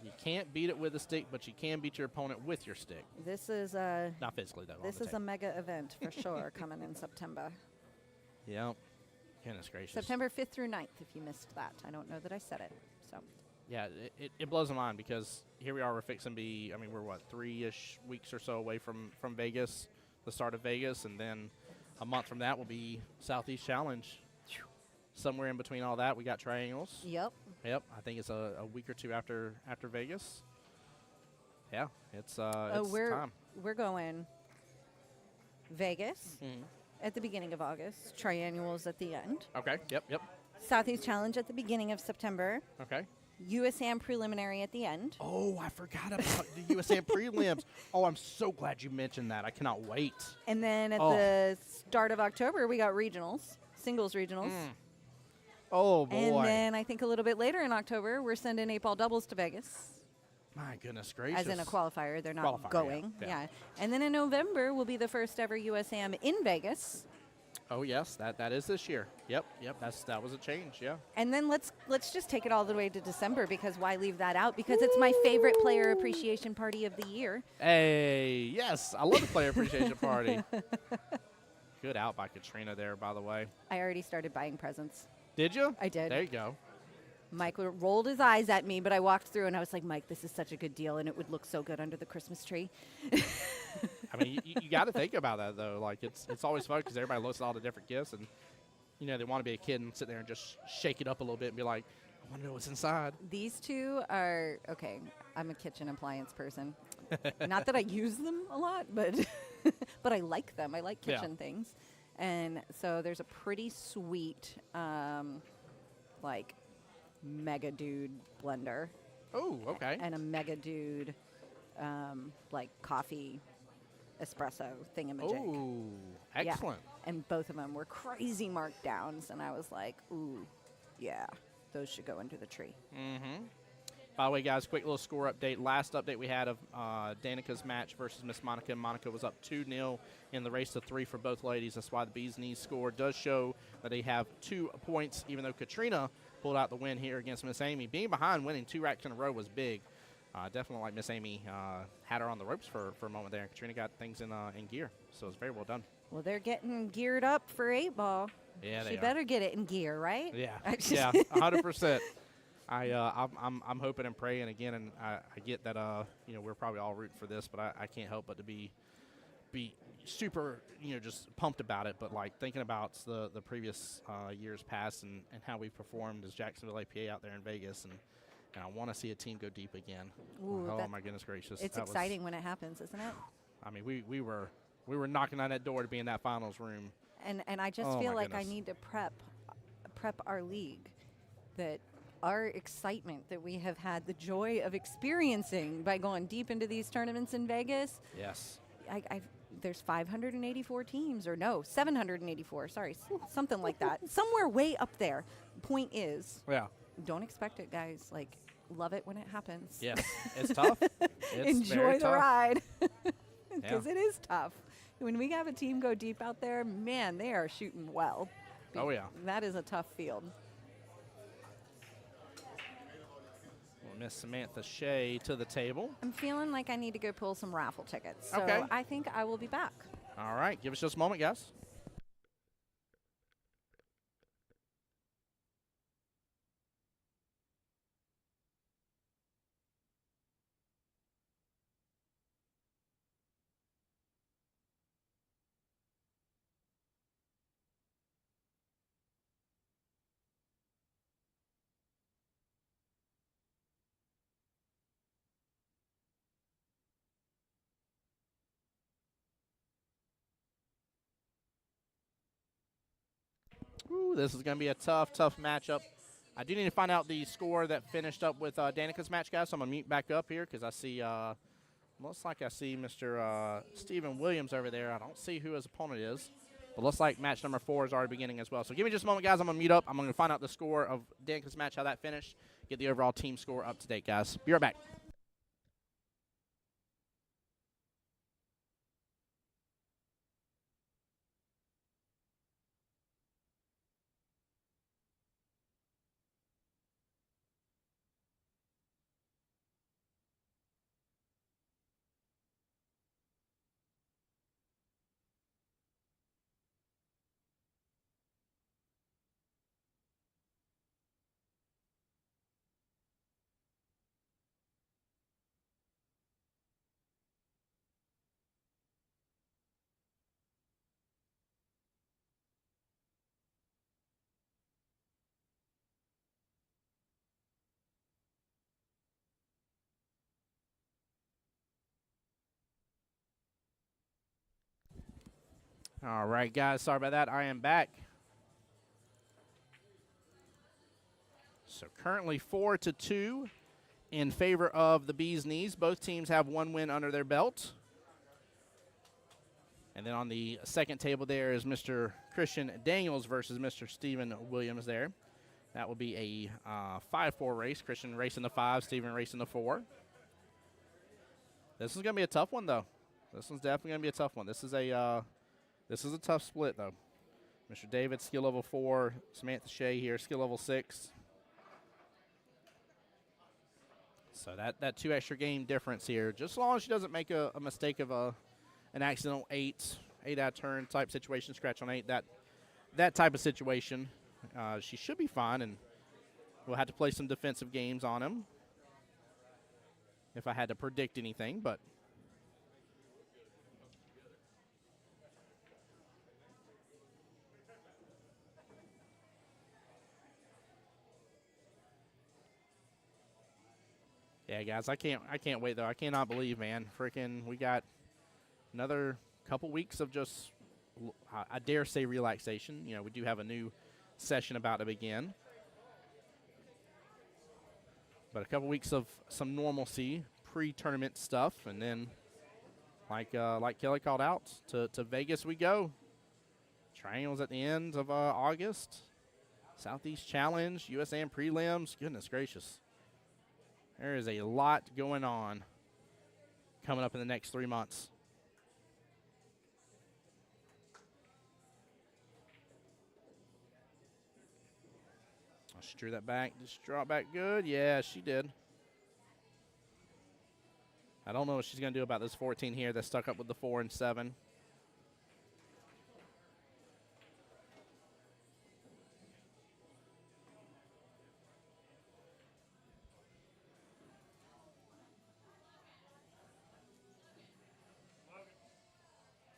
You can't beat it with a stick, but you can beat your opponent with your stick. This is not physically, though. This is a mega event for sure coming in September. Yep. Goodness gracious. September 5th through 9th, if you missed that. I don't know that I said it. So. Yeah, it blows my mind because here we are. We're fixing to be, we're what, 3-ish weeks or so away from Vegas, the start of Vegas, and then a month from that will be Southeast Challenge. Somewhere in between all that, we got Triangles. Yep. I think it's a week or 2 after Vegas. Yeah, it's time. We're going Vegas at the beginning of August, Triannuals at the end. Okay, yep. Southeast Challenge at the beginning of September. Okay. USAM Preliminary at the end. Oh, I forgot about the USAM prelims. Oh, I'm so glad you mentioned that. I cannot wait. And then at the start of October, we got regionals, singles regionals. Oh, boy. And then I think a little bit later in October, we're sending 8-ball doubles to Vegas. My goodness gracious. as in a qualifier. They're not Qualifier, going. yeah. And then in November will be the first ever USAM in Vegas. Oh yes, that is this year. Yep. That was a change. Yeah. And then let's just take it all the way to December, because why leave that out? Because it's my favorite player appreciation party of the year. Hey, yes, I love the player appreciation party. Good out by Katrina there, by the way. I already started buying presents. Did you? I did. There you go. Mike rolled his eyes at me, but I walked through and I was like, Mike, this is such a good deal, and it would look so good under the Christmas tree. I mean, you got to think about that though. Like it's always fun because everybody looks at all the different gifts, and they want to be a kid and sit there and just shake it up a little bit and be like, I want to know what's inside. These two are, okay, I'm a kitchen appliance person. Not that I use them a lot, but but I like them. I like kitchen things. And so there's a pretty sweet, like, mega dude blender. Oh, okay. And a mega dude, like, coffee espresso thingamajig. Oh, excellent. Yeah. And both of them were crazy markdowns, and I was like, ooh, yeah, those should go under the tree. Mm-hmm. By the way, guys, quick little score update. Last update we had of Danica's match versus Miss Monica. Monica was up 2-0 in the race to 3 for both ladies. That's why the Bees Knees score does show that they have 2 points, even though Katrina pulled out the win here against Miss Amy. Being behind, winning 2 racks in a row was big. Definitely like Miss Amy had her on the ropes for a moment there. And Katrina got things in gear, so it was very well done. Well, they're getting geared up for 8-ball. Yeah, She better get it in gear, right? Yeah, yeah, 100%. I'm hoping and praying again, and I get that we're probably all rooting for this, but I can't help but to be super just pumped about it. But like thinking about the previous years past and how we performed as Jacksonville APA out there in Vegas, and I want to see a team go deep again. Ooh, oh my goodness gracious! It's exciting when it happens, isn't it? I mean, we were knocking on that door to be in that finals room. And I just feel like I need to prep our league, that our excitement that we have had the joy of experiencing by going deep into these tournaments in Vegas. Yes. There's 584 teams, or no, 784, sorry, something like that. Somewhere way up there. Point is, don't expect it, guys. Like, love it when it happens. Yes, it's tough. It's Enjoy the tough. ride, because it is tough. When we have a team go deep out there, man, they are shooting well. Oh, yeah. That is a tough field. Miss Samantha Shea to the table. I'm feeling like I need to go pull some raffle tickets. So Okay. I think I will be back. All right. Give us just a moment, guys. Ooh, this is going to be a tough matchup. I do need to find out the score that finished up with Danica's match, guys. So I'm going to mute back up here because I see, looks like I see Mr. Stephen Williams over there. I don't see who his opponent is. But looks like match number 4 is already beginning as well. So give me just a moment, guys. I'm going to mute up. I'm going to find out the score of Danica's match, how that finished, get the overall team score up to date, guys. Be right back. All right, guys. Sorry about that. I am back. So currently 4-2 in favor of the Bees Knees. Both teams have 1 win under their belt. And then on the second table there is Mr. Christian Daniels versus Mr. Stephen Williams there. That will be a 5-4 race. Christian racing the 5, Stephen racing the 4. This is going to be a tough one, though. This one's definitely going to be a tough one. This is a tough split, though. Mr. David, skill level 4. Samantha Shea here, skill level 6. So that 2 extra game difference here. Just as long as she doesn't make a mistake of an accidental 8 out of turn type situation, scratch on 8, that type of situation, she should be fine, and we'll have to play some defensive games on him if I had to predict anything, but yeah, guys, I can't wait though. I cannot believe, man. Freaking, we got another couple weeks of just, I dare say, relaxation. You know, we do have a new session about to begin, but a couple weeks of some normalcy, pre-tournament stuff, and then, like Kelly called out, to Vegas we go. Triangles at the end of August. Southeast Challenge, USAM prelims. Goodness gracious. There is a lot going on coming up in the next 3 months. She drew that back. Just draw it back good. Yeah, she did. I don't know what she's going to do about this 14 here that's stuck up with the 4 and 7.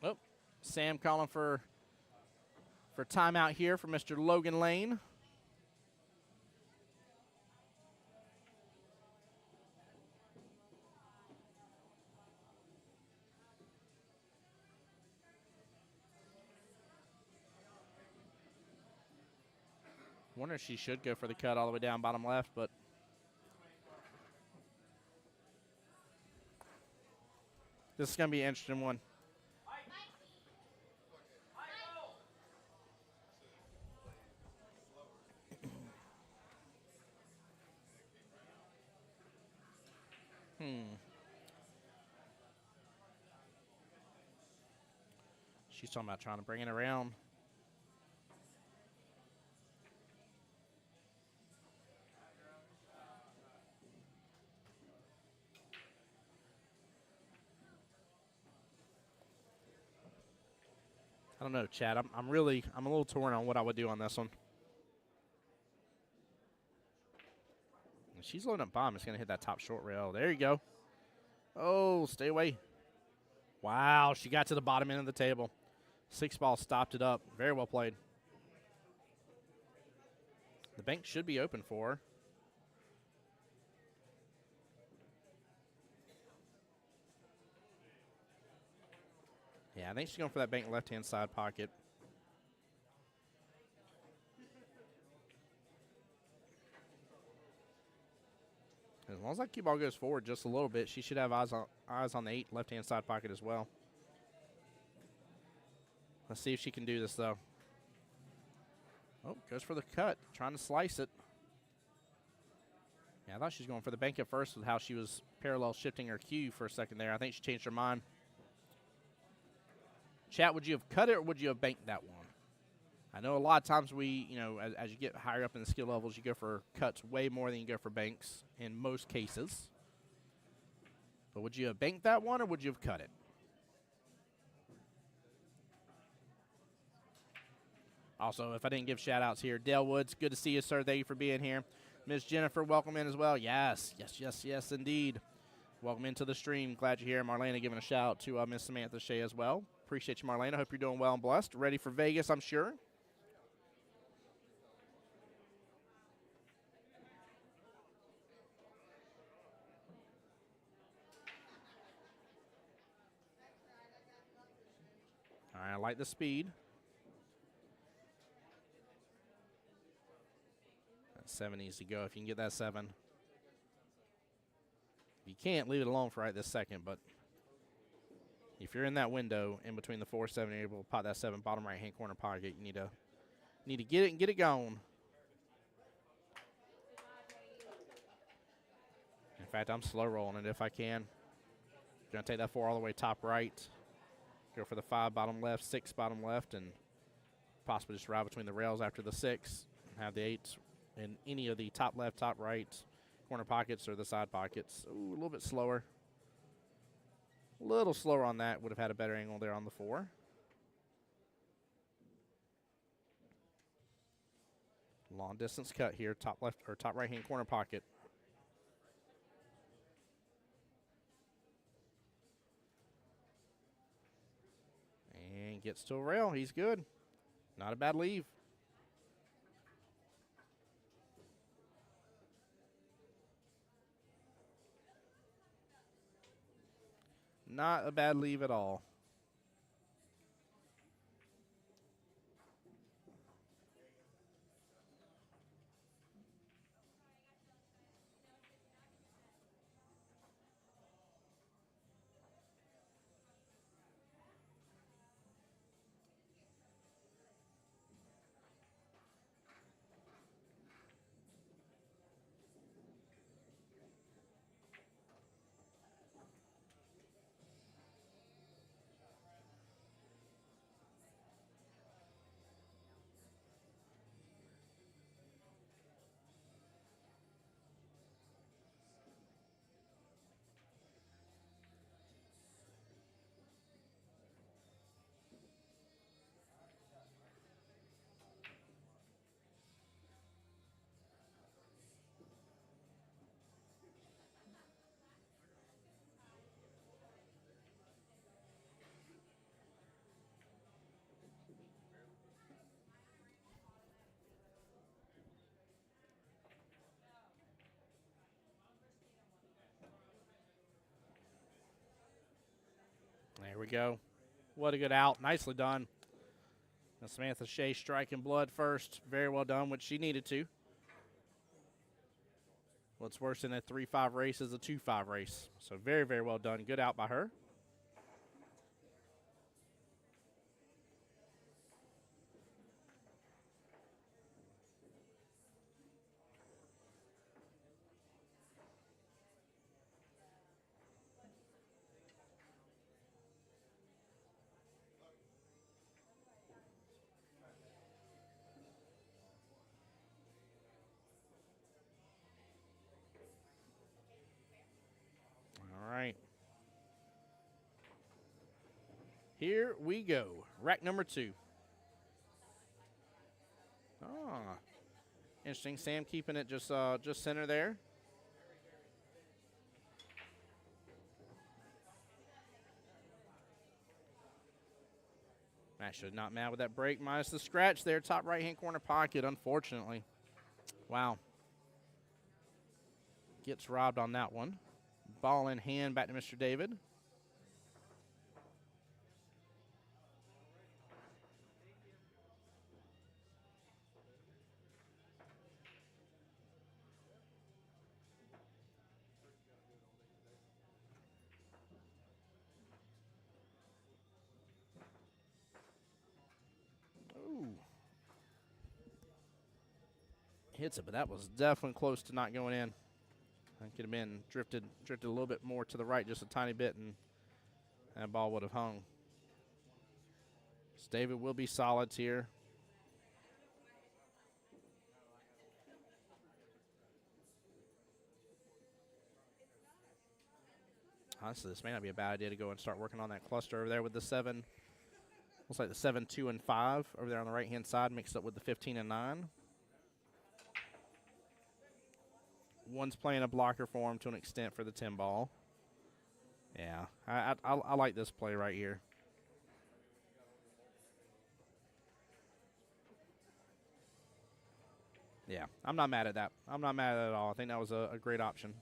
Oh, Sam calling for timeout here for Mr. Logan Lane. Wonder if she should go for the cut all the way down bottom left, but this is going to be an interesting one. She's talking about trying to bring it around. I don't know, Chad. I'm a little torn on what I would do on this one. She's loading up bomb. It's going to hit that top short rail. There you go. Oh, stay away. Wow, she got to the bottom end of the table. 6 ball stopped it up. Very well played. The bank should be open for her. Yeah, I think she's going for that bank left-hand side pocket. As long as that cue ball goes forward just a little bit, she should have eyes on the 8 left-hand side pocket as well. Let's see if she can do this, though. Oh, goes for the cut, trying to slice it. Yeah, I thought she was going for the bank at first with how she was parallel shifting her cue for a second there. I think she changed her mind. Chat, would you have cut it or would you have banked that one? I know a lot of times as you get higher up in the skill levels, you go for cuts way more than you go for banks in most cases. But would you have banked that one or would you have cut it? Also, if I didn't give shout-outs here, Dale Woods, good to see you, sir. Thank you for being here. Miss Jennifer, welcome in as well. Yes, indeed. Welcome into the stream. Glad you're here. Marlena giving a shout-out to Miss Samantha Shea as well. Appreciate you, Marlena. Hope you're doing well and blessed. Ready for Vegas, I'm sure. All right, I like the speed. That 7 needs to go if you can get that 7. If you can't, leave it alone for right this second, but if you're in that window in between the 4 7, you're able to pot that 7 bottom right-hand corner pocket, you need to get it and get it going. In fact, I'm slow rolling it if I can. Going to take that 4 all the way top right. Go for the 5 bottom left, 6 bottom left, and possibly just ride between the rails after the 6. Have the 8 in any of the top left, top right corner pockets or the side pockets. Ooh, a little bit slower. A little slower on that. Would have had a better angle there on the 4. Long distance cut here, top left or top right hand corner pocket. And gets to a rail. He's good. Not a bad leave. Not a bad leave at all. There we go. What a good out. Nicely done. Now Samantha Shea striking blood first. Very well done, which she needed to. What's worse than a 3-5 race is a 2-5 race. So very, very well done. Good out by her. All right. Here we go. Rack number 2. Ah, interesting. Sam keeping it just center there. Actually, not mad with that break. Minus the scratch there, top right-hand corner pocket, unfortunately. Wow. Gets robbed on that one. Ball in hand, back to Mr. David. Ooh. Hits it, but that was definitely close to not going in. That could have been drifted a little bit more to the right, just a tiny bit, and that ball would have hung. So David will be solids here. Honestly, this may not be a bad idea to go and start working on that cluster over there with the 7. Looks like the 7, 2, and 5 over there on the right-hand side mixed up with the 15 and 9. One's playing a blocker for him to an extent for the 10 ball. Yeah, I like this play right here. Yeah, I'm not mad at that. I'm not mad at it at all. I think that was a great option.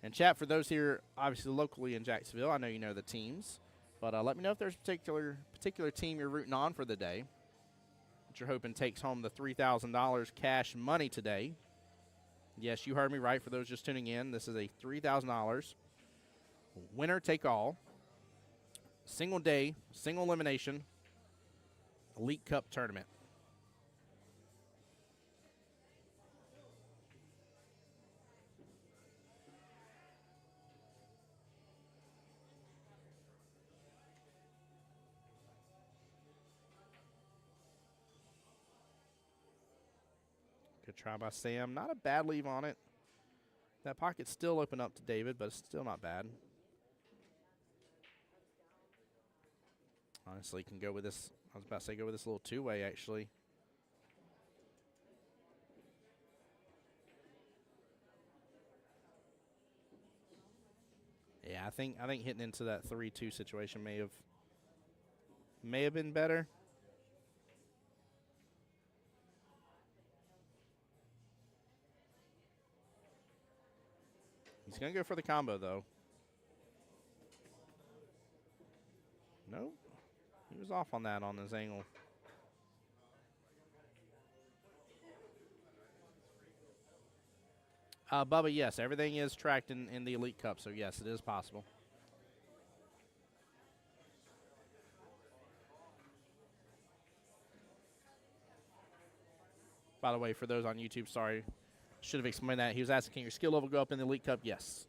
And chat, for those here, obviously locally in Jacksonville, I know you know the teams, but let me know if there's a particular team you're rooting on for the day that you're hoping takes home the $3,000 cash money today. Yes, you heard me right. For those just tuning in, this is a $3,000 winner take all, single day, single elimination, Elite Cup tournament. Good try by Sam. Not a bad leave on it. That pocket's still open up to David, but it's still not bad. Honestly, can go with this. I was about to say go with this little two-way, actually. Yeah, I think hitting into that 3-2 situation may have been better. He's going to go for the combo, though. Nope. He was off on that on his angle. Bubba, yes, everything is tracked in the Elite Cup, so yes, it is possible. By the way, for those on YouTube, sorry, should have explained that. He was asking, can your skill level go up in the Elite Cup? Yes.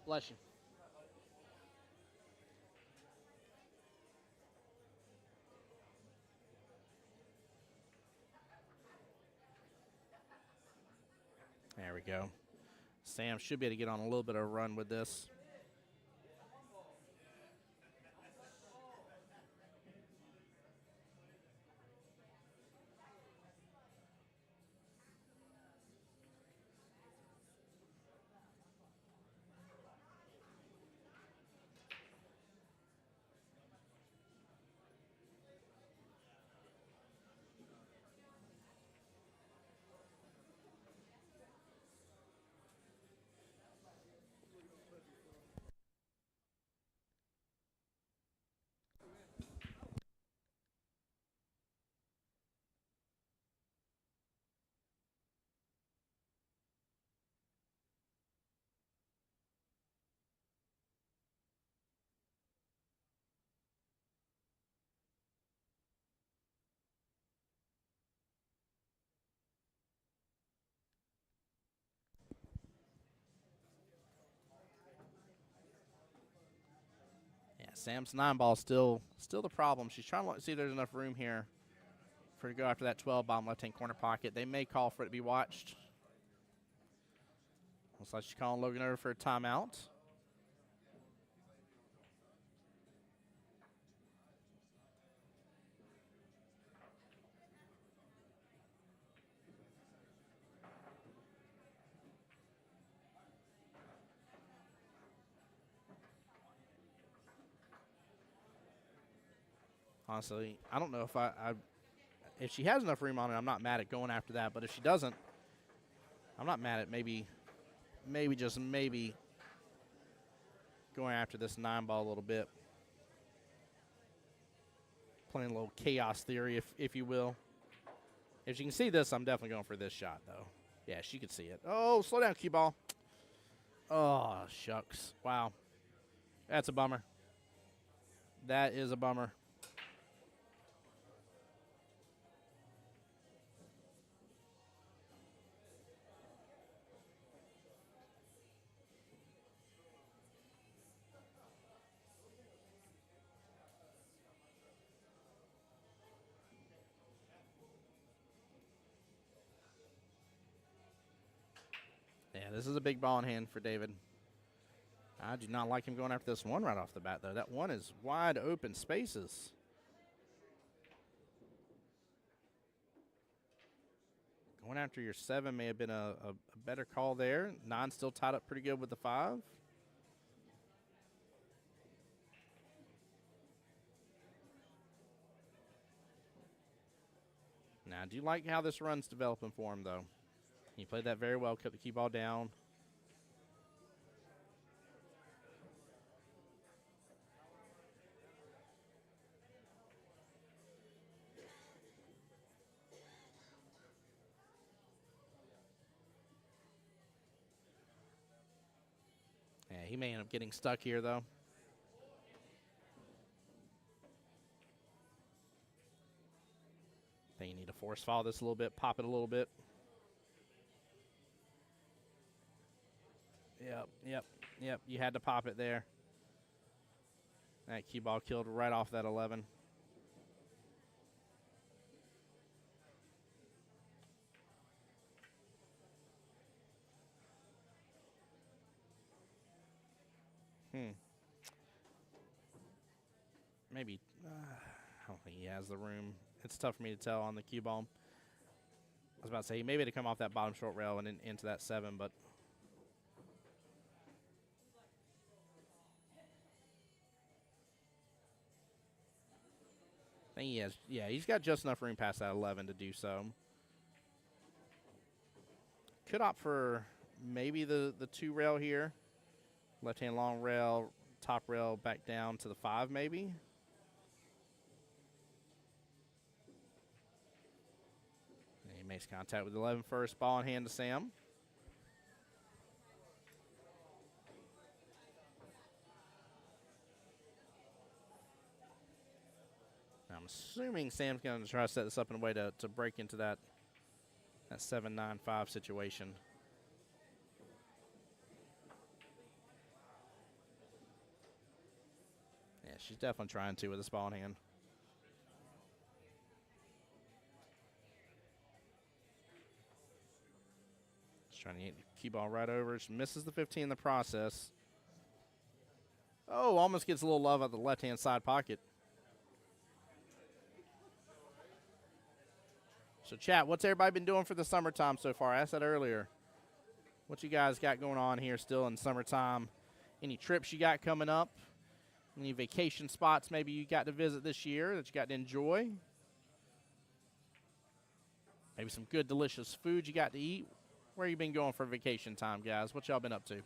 Bless you. There we go. Sam should be able to get on a little bit of a run with this. Yeah, Sam's 9-ball still the problem. She's trying to see if there's enough room here for her to go after that 12 bottom left-hand corner pocket. They may call for it to be watched. Looks like she's calling Logan over for a timeout. Honestly, I don't know if if she has enough room on it, I'm not mad at going after that. But if she doesn't, I'm not mad at maybe just maybe going after this 9-ball a little bit. Playing a little chaos theory, if you will. If you can see this, I'm definitely going for this shot, though. Yeah, she could see it. Oh, slow down, cue ball. Oh, shucks. Wow. That's a bummer. That is a bummer. Yeah, this is a big ball in hand for David. I do not like him going after this one right off the bat, though. That one is wide open spaces. Going after your 7 may have been a better call there. 9 still tied up pretty good with the 5. Now, I do like how this run's developing for him, though. He played that very well, kept the cue ball down. Yeah, he may end up getting stuck here, though. I think you need to force follow this a little bit, pop it a little bit. Yep. You had to pop it there. That cue ball killed right off that 11. Maybe. I don't think he has the room. It's tough for me to tell on the cue ball. I was about to say maybe to come off that bottom short rail and into that 7, but. I think he has. Yeah, he's got just enough room past that 11 to do so. Could opt for maybe the 2 rail here. Left-hand long rail, top rail back down to the 5 maybe. And he makes contact with 11 first, ball in hand to Sam. I'm assuming Sam's going to try to set this up in a way to break into that 7-9-5 situation. Yeah, she's definitely trying to with this ball in hand. Just trying to get the cue ball right over. She misses the 15 in the process. Oh, almost gets a little love at the left-hand side pocket. So, chat, what's everybody been doing for the summertime so far? I asked that earlier. What you guys got going on here still in summertime? Any trips you got coming up? Any vacation spots maybe you got to visit this year that you got to enjoy? Maybe some good, delicious food you got to eat? Where you been going for vacation time, guys? What y'all been up to?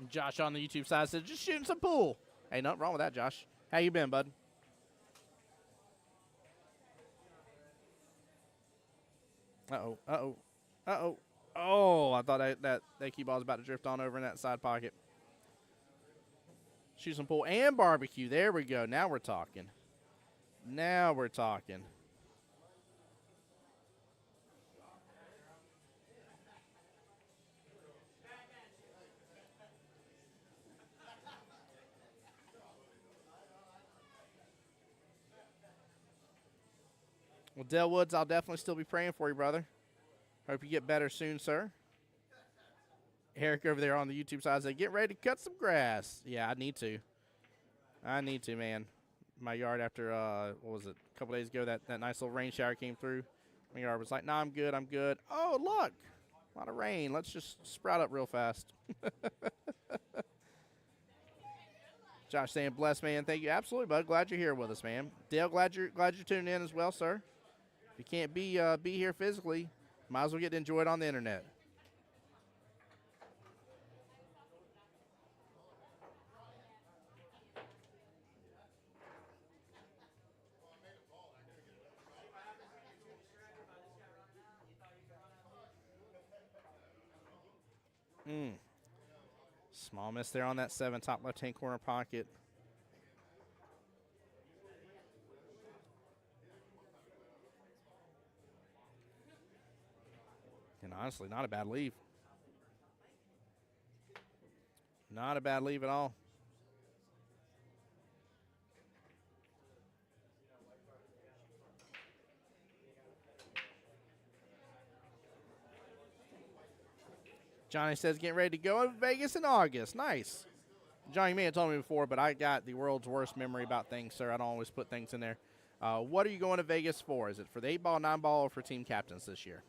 Josh on the YouTube side said, just shooting some pool. Hey, nothing wrong with that, Josh. How you been, bud? Uh-oh, uh-oh, uh-oh. Oh, I thought that cue ball was about to drift on over in that side pocket. Shoot some pool and barbecue. There we go. Now we're talking. Now we're talking. Well, Dale Woods, I'll definitely still be praying for you, brother. Hope you get better soon, sir. Eric over there on the YouTube side said, get ready to cut some grass. Yeah, I need to. I need to, man. My yard after, what was it, a couple days ago, that nice little rain shower came through. My yard was like, nah, I'm good, I'm good. Oh, look, a lot of rain. Let's just sprout up real fast. Josh saying, bless, man. Thank you. Absolutely, bud. Glad you're here with us, man. Dale, glad you're tuning in as well, sir. If you can't be here physically, might as well get to enjoy it on the internet. Small miss there on that 7, top left-hand corner pocket. And honestly, not a bad leave. Not a bad leave at all. Johnny says getting ready to go to Vegas in August. Nice. Johnny may have told me before, but I got the world's worst memory about things, sir. I don't always put things in there. What are you going to Vegas for? Is it for the 8-ball, 9-ball, or for team captains this year?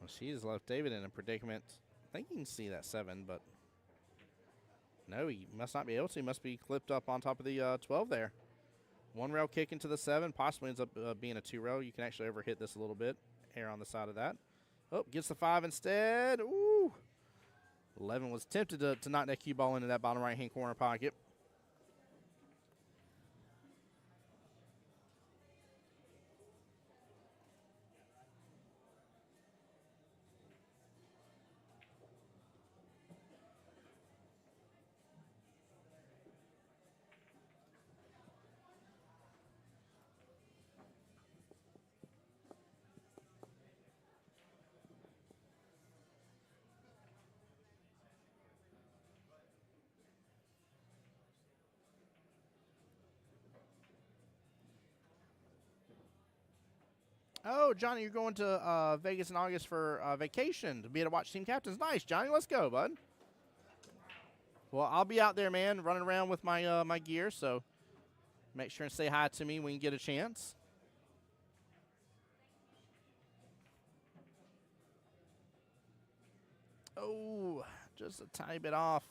Well, she has left David in a predicament. I think you can see that 7, but no, he must not be able to. He must be clipped up on top of the 12 there. 1 rail kick into the 7, possibly ends up being a 2 rail. You can actually overhit this a little bit. Hair on the side of that. Oh, gets the 5 instead. Ooh. 11 was tempted to knock that cue ball into that bottom right-hand corner pocket. Oh, Johnny, you're going to Vegas in August for vacation to be able to watch team captains. Nice, Johnny. Let's go, bud. Well, I'll be out there, man, running around with my my gear, so make sure and say hi to me when you get a chance. Oh, just a tiny bit off,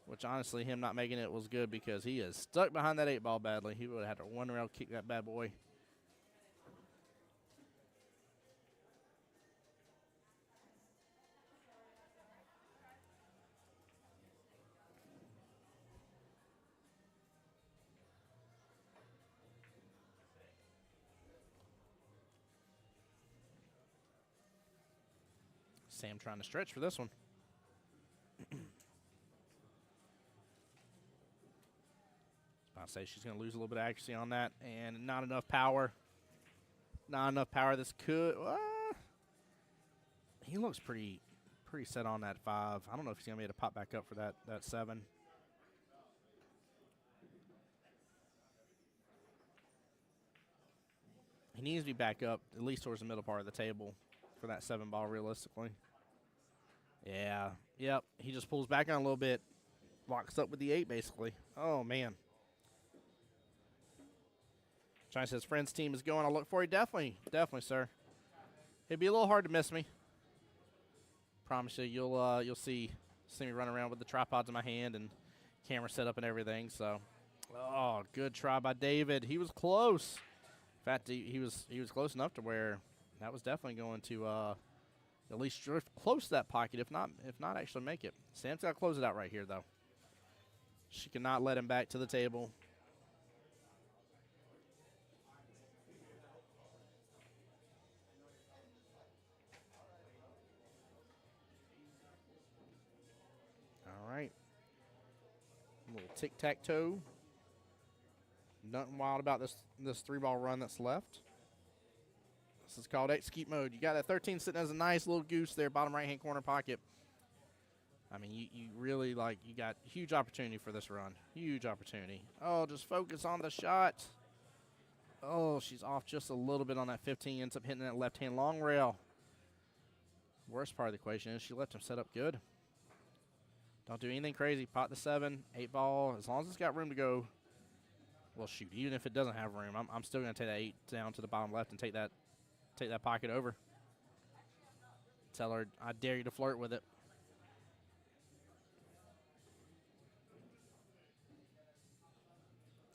which honestly, him not making it was good because he is stuck behind that 8-ball badly. He would have had to one rail kick that bad boy. Sam trying to stretch for this one. I'll say she's going to lose a little bit of accuracy on that, and not enough power. Not enough power. This could. He looks pretty set on that 5. I don't know if he's going to be able to pop back up for that 7. He needs to be back up at least towards the middle part of the table for that 7 ball realistically. Yeah. Yep. He just pulls back on a little bit. Locks up with the 8 basically. Oh, man. Johnny says, friends team is going. I'll look for you. Definitely, sir. It'd be a little hard to miss me. Promise you, you'll see me running around with the tripods in my hand and camera set up and everything. So, oh, good try by David. He was close. In fact, he was close enough to where that was definitely going to at least drift close to that pocket, if not actually make it. Sam's got to close it out right here, though. She cannot let him back to the table. All right. A little tic-tac-toe. Nothing wild about this 3-ball run that's left. This is called execute mode. You got that 13 sitting as a nice little goose there, bottom right-hand corner pocket. I mean, you really, you got huge opportunity for this run. Huge opportunity. Oh, just focus on the shot. Oh, she's off just a little bit on that 15. Ends up hitting that left-hand long rail. Worst part of the equation is she left him set up good. Don't do anything crazy. Pot the 7, 8-ball. As long as it's got room to go. Well, shoot, even if it doesn't have room, I'm still going to take that 8 down to the bottom left and take that pocket over. Tell her, I dare you to flirt with it.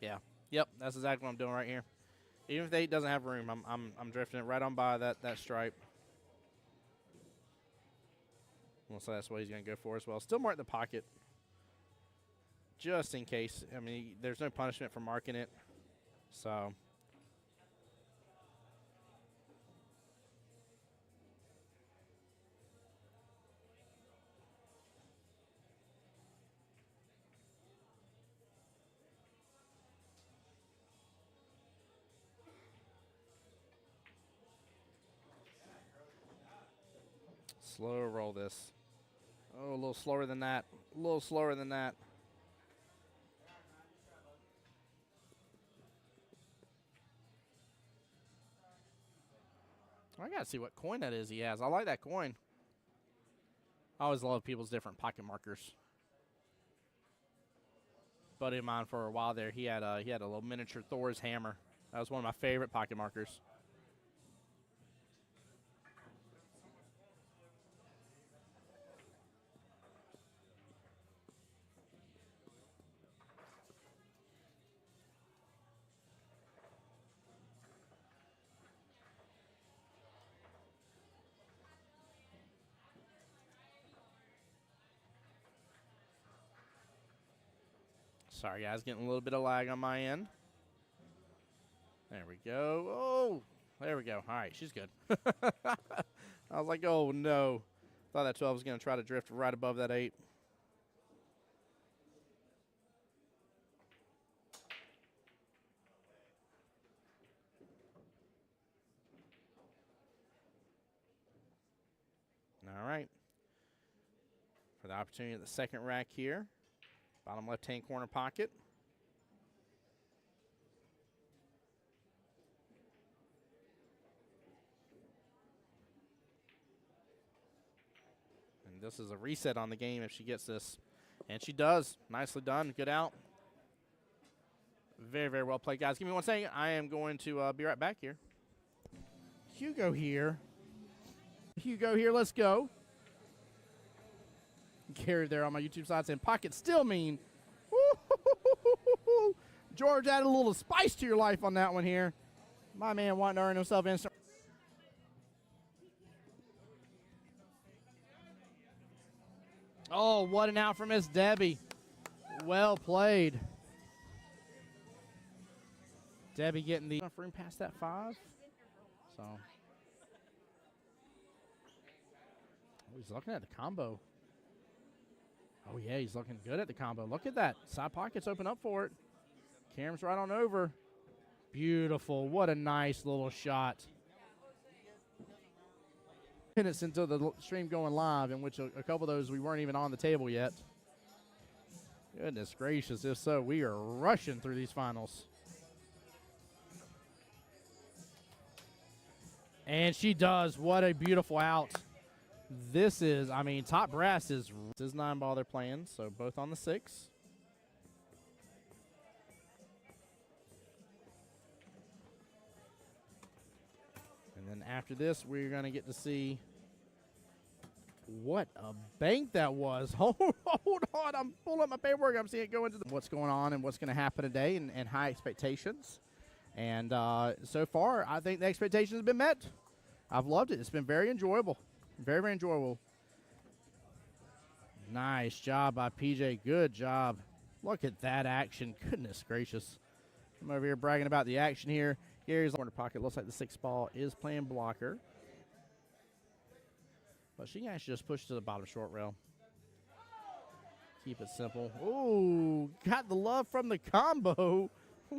Yeah. Yep, that's exactly what I'm doing right here. Even if the 8 doesn't have room, I'm drifting it right on by that stripe. Well, so that's what he's going to go for as well. Still mark the pocket, just in case. I mean, there's no punishment for marking it. So. Slow roll this. Oh, a little slower than that. A little slower than that. I got to see what coin that is he has. I like that coin. I always love people's different pocket markers. Buddy of mine for a while there, he had a little miniature Thor's hammer. That was one of my favorite pocket markers. Sorry, guys, getting a little bit of lag on my end. There we go. Oh, there we go. All right, she's good. I was like, oh, no. Thought that 12 was going to try to drift right above that 8. All right. For the opportunity at the second rack here. Bottom left-hand corner pocket. And this is a reset on the game if she gets this. And she does. Nicely done. Good out. Very, very well played, guys. Give me 1 second. I am going to be right back here. Hugo here. Hugo here. Let's go. Carried there on my YouTube side saying pocket still mean. Woo-hoo-hoo-hoo-hoo-hoo. George added a little spice to your life on that one here. My man wanting to earn himself instant. Oh, what an out for Miss Debbie. Well played. Debbie getting the room past that 5. So. Oh, he's looking at the combo. Oh, yeah, he's looking good at the combo. Look at that. Side pockets open up for it. Cam's right on over. Beautiful. What a nice little shot. Minutes into the stream going live, in which a couple of those we weren't even on the table yet. Goodness gracious. If so, we are rushing through these finals. And she does. What a beautiful out. This is, I mean, top brass is 9 ball they're playing, so both on the 6. And then after this, we're going to get to see what a bank that was. Hold on. I'm pulling up my paperwork. I'm seeing it go into what's going on and what's going to happen today and high expectations. And so far, I think the expectations have been met. I've loved it. It's been very enjoyable. Very, very enjoyable. Nice job by PJ. Good job. Look at that action. Goodness gracious. I'm over here bragging about the action here. Gary's corner pocket. Looks like the 6 ball is playing blocker. But she can actually just push to the bottom short rail. Keep it simple. Ooh, got the love from the combo.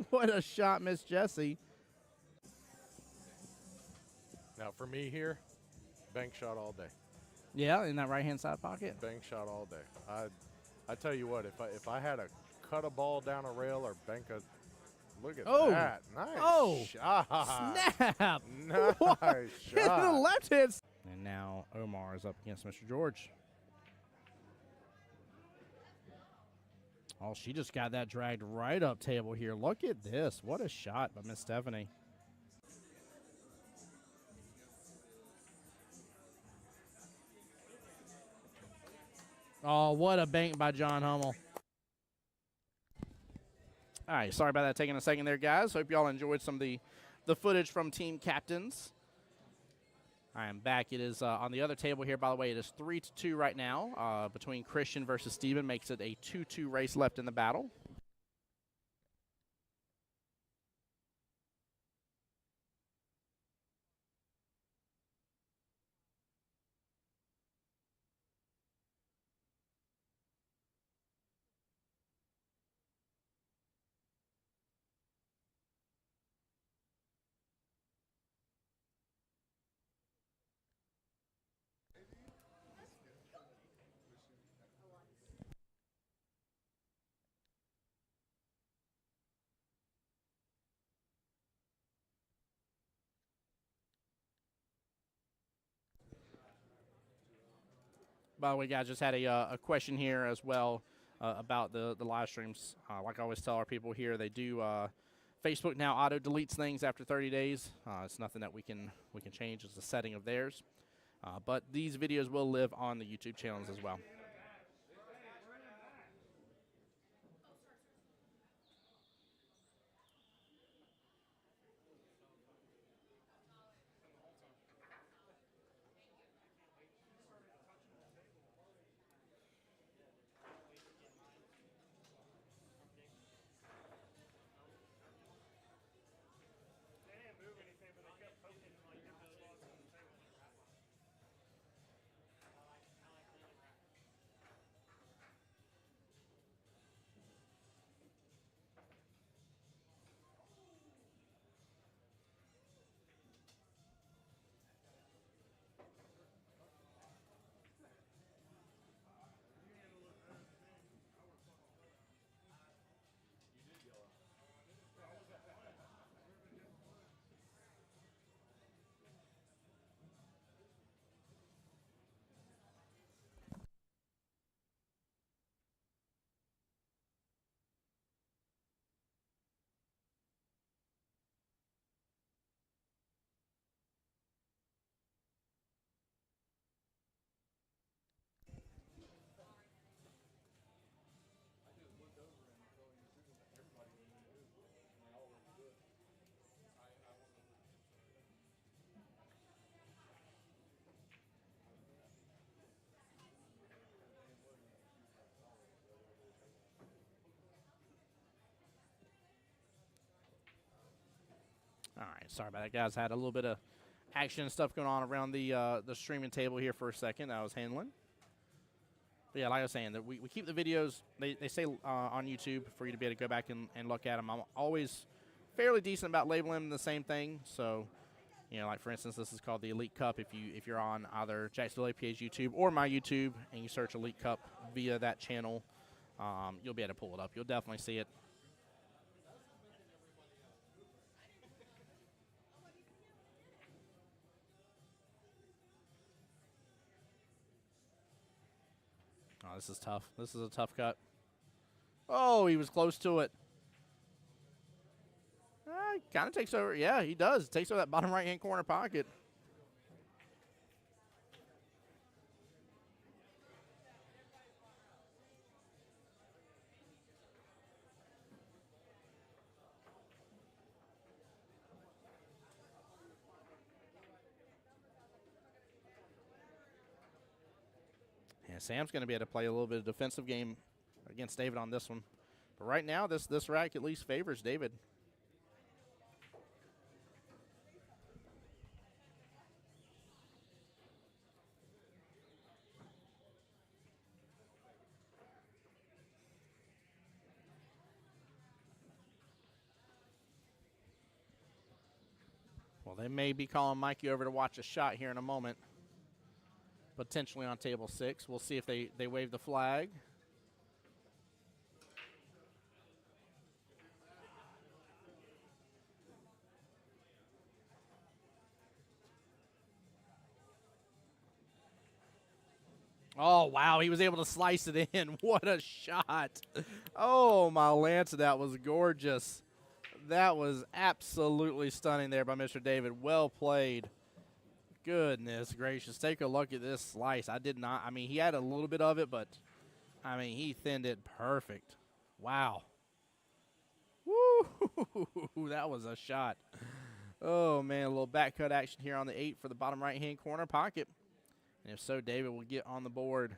What a shot, Miss Jessie. Now for me here, bank shot all day. Yeah, in that right-hand side pocket. Bank shot all day. I tell you what, if I had to cut a ball down a rail or bank a, look at that. Nice shot. Snap. Nice Hit shot. the left hand. And now Omar is up against Mr. George. Oh, she just got that dragged right up table here. Look at this. What a shot by Miss Stephanie. Oh, what a bank by John Hummel. All right, sorry about that taking a second there, guys. Hope y'all enjoyed some of the footage from team captains. I am back. It is on the other table here, by the way. It is 3-2 right now between Christian versus Steven. Makes it a 2-2 race left in the battle. By the way, guys, just had a question here as well about the live streams. Like I always tell our people here, they do Facebook now auto deletes things after 30 days. It's nothing that we can change. It's a setting of theirs. But these videos will live on the YouTube channels as well. All right, sorry about that, guys. Had a little bit of action and stuff going on around the streaming table here for a second that I was handling. But yeah, like I was saying, that we keep the videos, they say on YouTube for you to be able to go back and look at them. I'm always fairly decent about labeling them the same thing. So, you know, like for instance, this is called the Elite Cup. If you're on either Jacksonville APA's YouTube or my YouTube and you search Elite Cup via that channel, you'll be able to pull it up. You'll definitely see it. Oh, this is tough. This is a tough cut. Oh, he was close to it. Kind of takes over. Yeah, he does. Takes over that bottom right-hand corner pocket. Yeah, Sam's going to be able to play a little bit of defensive game against David on this one. But right now, this rack at least favors David. Well, they may be calling Mikey over to watch a shot here in a moment. Potentially on table 6. We'll see if they wave the flag. Oh, wow, he was able to slice it in. What a shot. Oh, my Lance, that was gorgeous. That was absolutely stunning there by Mr. David. Well played. Goodness gracious. Take a look at this slice. I did not. I mean, he had a little bit of it, but, I mean, he thinned it perfect. Wow. Woo! That was a shot. Oh, man, a little back cut action here on the 8 for the bottom right-hand corner pocket. And if so, David will get on the board.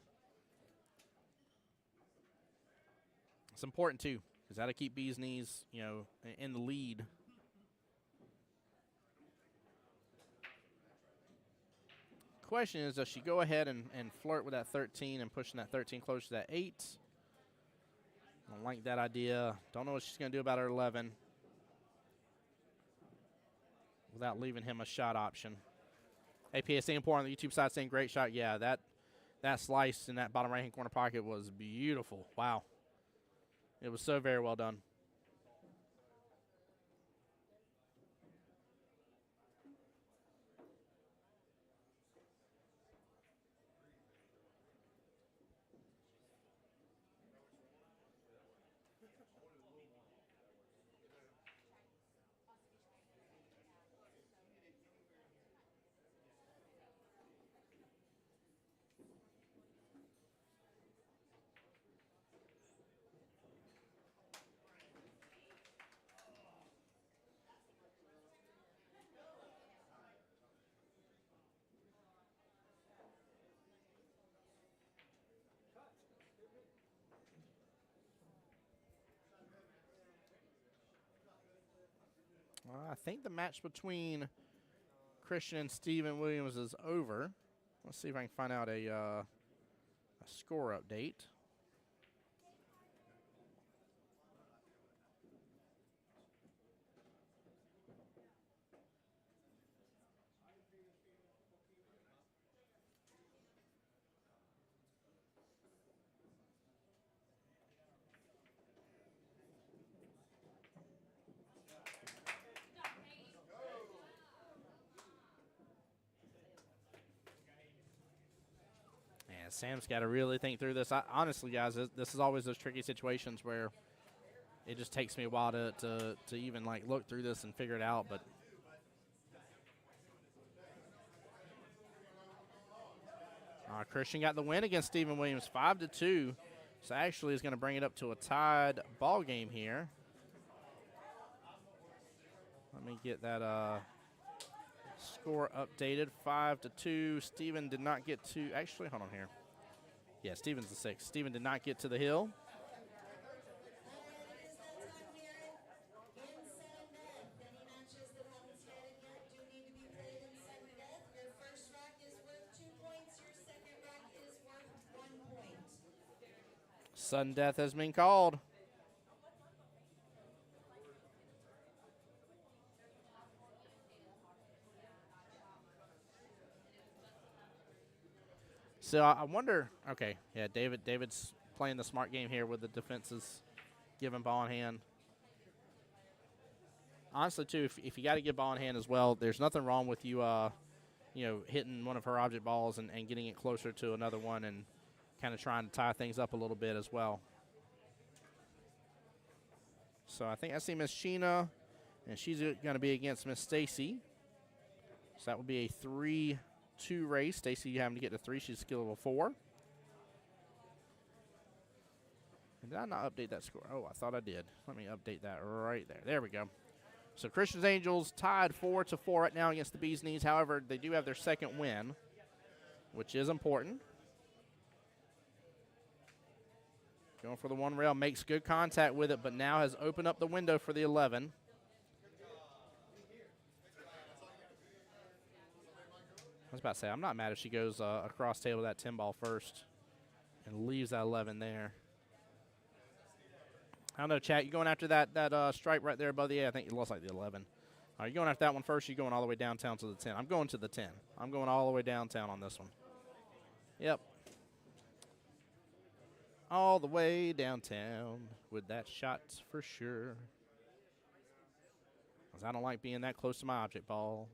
It's important, too, because that'll keep B's knees, you know, in the lead. Question is, does she go ahead and flirt with that 13 and pushing that 13 closer to that 8? Don't like that idea. Don't know what she's going to do about her 11 without leaving him a shot option. APA saying poor on the YouTube side saying great shot. Yeah, that slice in that bottom right-hand corner pocket was beautiful. Wow. It was so very well done. I think the match between Christian and Steven Williams is over. Let's see if I can find out a score update. Sam's got to really think through this. Honestly, guys, this is always those tricky situations where it just takes me a while to even like look through this and figure it out. But Christian got the win against Steven Williams, 5-2. So actually, is going to bring it up to a tied ball game here. Let me get that score updated. 5-2. Steven did not get to. Actually, hold on here. Yeah, Steven's the 6. Steven did not get to the hill. Sudden death has been called. So I wonder. Okay, yeah, David's playing the smart game here with the defenses giving ball in hand. Honestly, too, if you got to give ball in hand as well, there's nothing wrong with you, hitting one of her object balls and getting it closer to another one and kind of trying to tie things up a little bit as well. So I think I see Miss Sheena, and she's going to be against Miss Stacy. So that will be a 3-2 race. Stacy having to get to 3. She's skill level 4. And did I not update that score? Oh, I thought I did. Let me update that right there. There we go. So Christian's Angels tied 4-4 right now against the Bees Knees. However, they do have their second win, which is important. Going for the one rail, makes good contact with it, but now has opened up the window for the 11. I was about to say, I'm not mad if she goes across table that 10 ball first and leaves that 11 there. I don't know, chat. You going after that stripe right there above the A? I think it looks like the 11. Are you going after that one first? Or you going all the way downtown to the 10? I'm going to the 10. I'm going all the way downtown on this one. Yep. All the way downtown with that shot for sure. Because I don't like being that close to my object ball.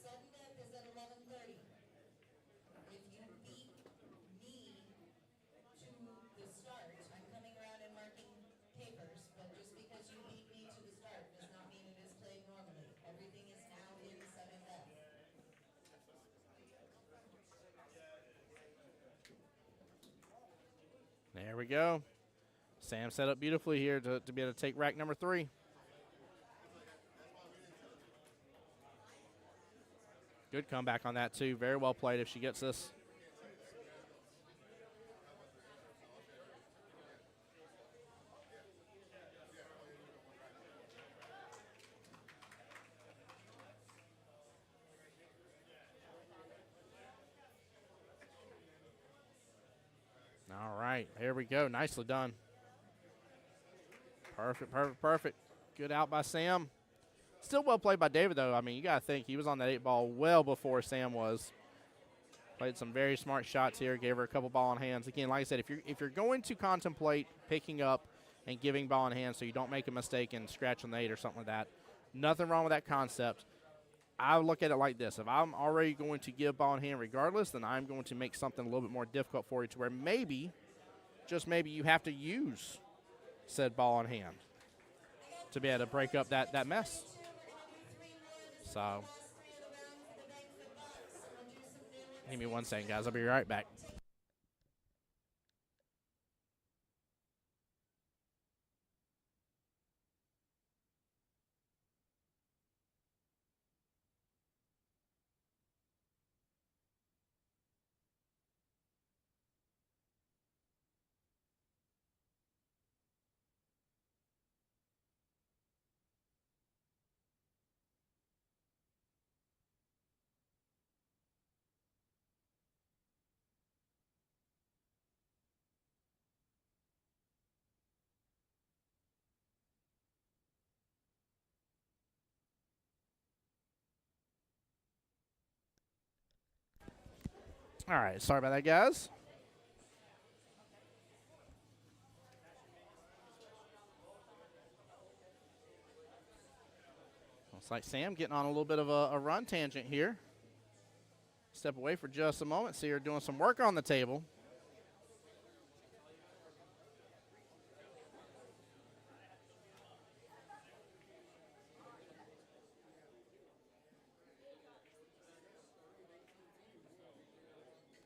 Sudden death is at 11:30. If you beat me to the start, I'm coming around and marking papers, but just because you beat me to the start does not mean it is played normally. Everything is now in sudden death. There we go. Sam set up beautifully here to be able to take rack number 3. Good comeback on that, too. Very well played if she gets this. All right, here we go. Nicely done. Perfect, perfect, perfect. Good out by Sam. Still well played by David, though. I mean, you got to think he was on that 8 ball well before Sam was. Played some very smart shots here. Gave her a couple ball in hands. Again, like I said, if you're going to contemplate picking up and giving ball in hand so you don't make a mistake and scratch on the 8 or something like that, nothing wrong with that concept. I look at it like this. If I'm already going to give ball in hand regardless, then I'm going to make something a little bit more difficult for you to where maybe, just maybe, you have to use said ball in hand to be able to break up that mess. So, give me 1 second, guys. I'll be right back. All right, sorry about that, guys. Looks like Sam getting on a little bit of a run tangent here. Step away for just a moment. See her doing some work on the table.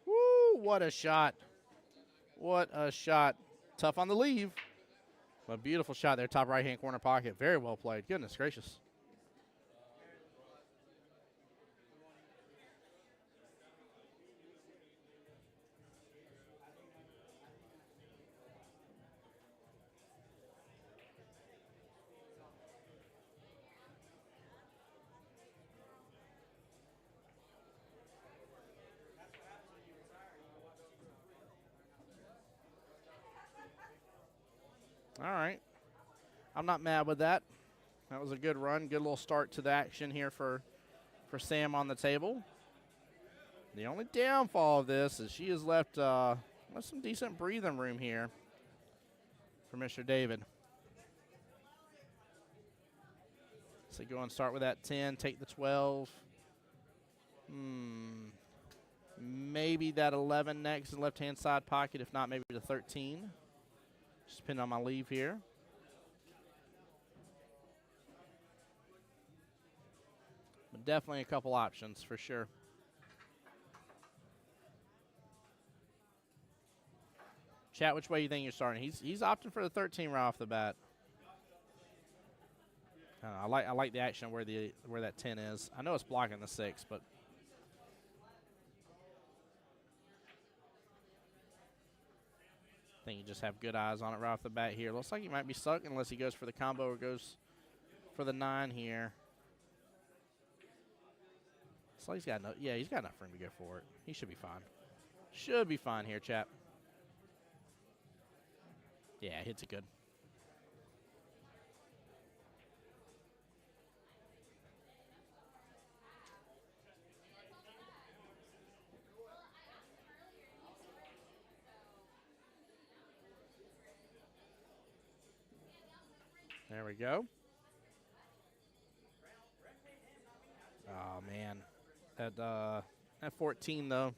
Woo, what a shot. What a shot. Tough on the leave. A beautiful shot there, top right-hand corner pocket. Very well played. Goodness gracious. All right. I'm not mad with that. That was a good run. Good little start to the action here for Sam on the table. The only downfall of this is she has left some decent breathing room here for Mr. David. So go and start with that 10, take the 12. Maybe that 11 next in left-hand side pocket. If not, maybe the 13. Just depending on my leave here. But definitely a couple options for sure. Chat, which way you think you're starting? He's opting for the 13 right off the bat. I like the action where that 10 is. I know it's blocking the 6, but I think you just have good eyes on it right off the bat here. Looks like he might be stuck unless he goes for the combo or goes for the 9 here. So he's got he's got enough room to go for it. He should be fine. Should be fine here, chap. Yeah, hits it good. There we go. Oh, man. At 14, though,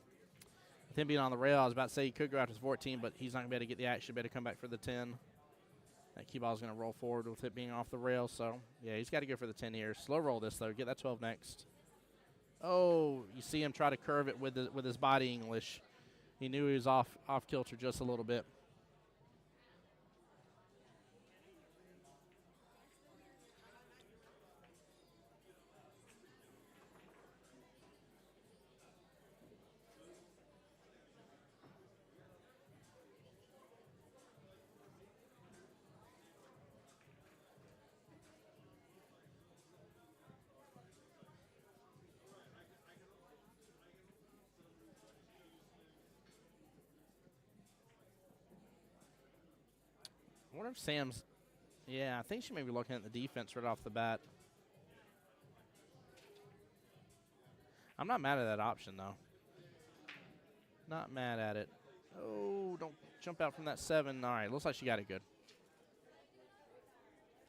with him being on the rail, I was about to say he could go after 14, but he's not going to be able to get the action. Better come back for the 10. That key ball is going to roll forward with it being off the rail. So, yeah, he's got to go for the 10 here. Slow roll this, though. Get that 12 next. Oh, you see him try to curve it with his body English. He knew he was off kilter just a little bit. I wonder if Sam's... Yeah, I think she may be looking at the defense right off the bat. I'm not mad at that option, though. Not mad at it. Oh, don't jump out from that 7. All right, looks like she got it good.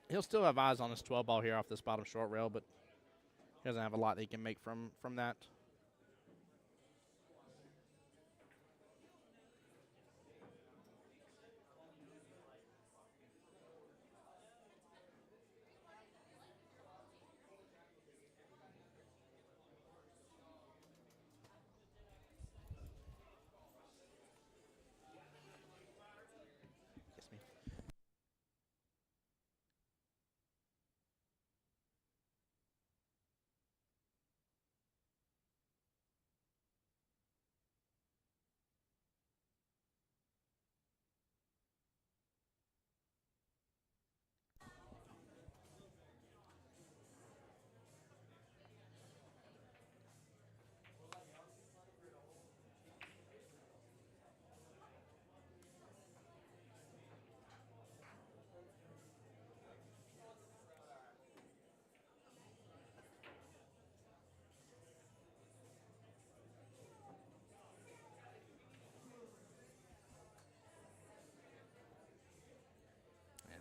He'll still have eyes on his 12 ball here off this bottom short rail, but he doesn't have a lot that he can make from that.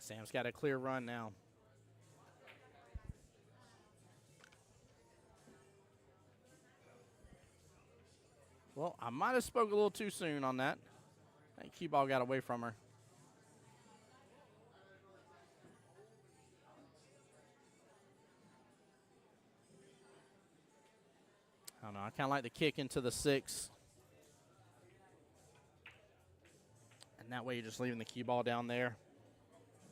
Sam's got a clear run now. Well, I might have spoke a little too soon on that. That cue ball got away from her. I don't know. I kind of like the kick into the 6. And that way you're just leaving the cue ball down there.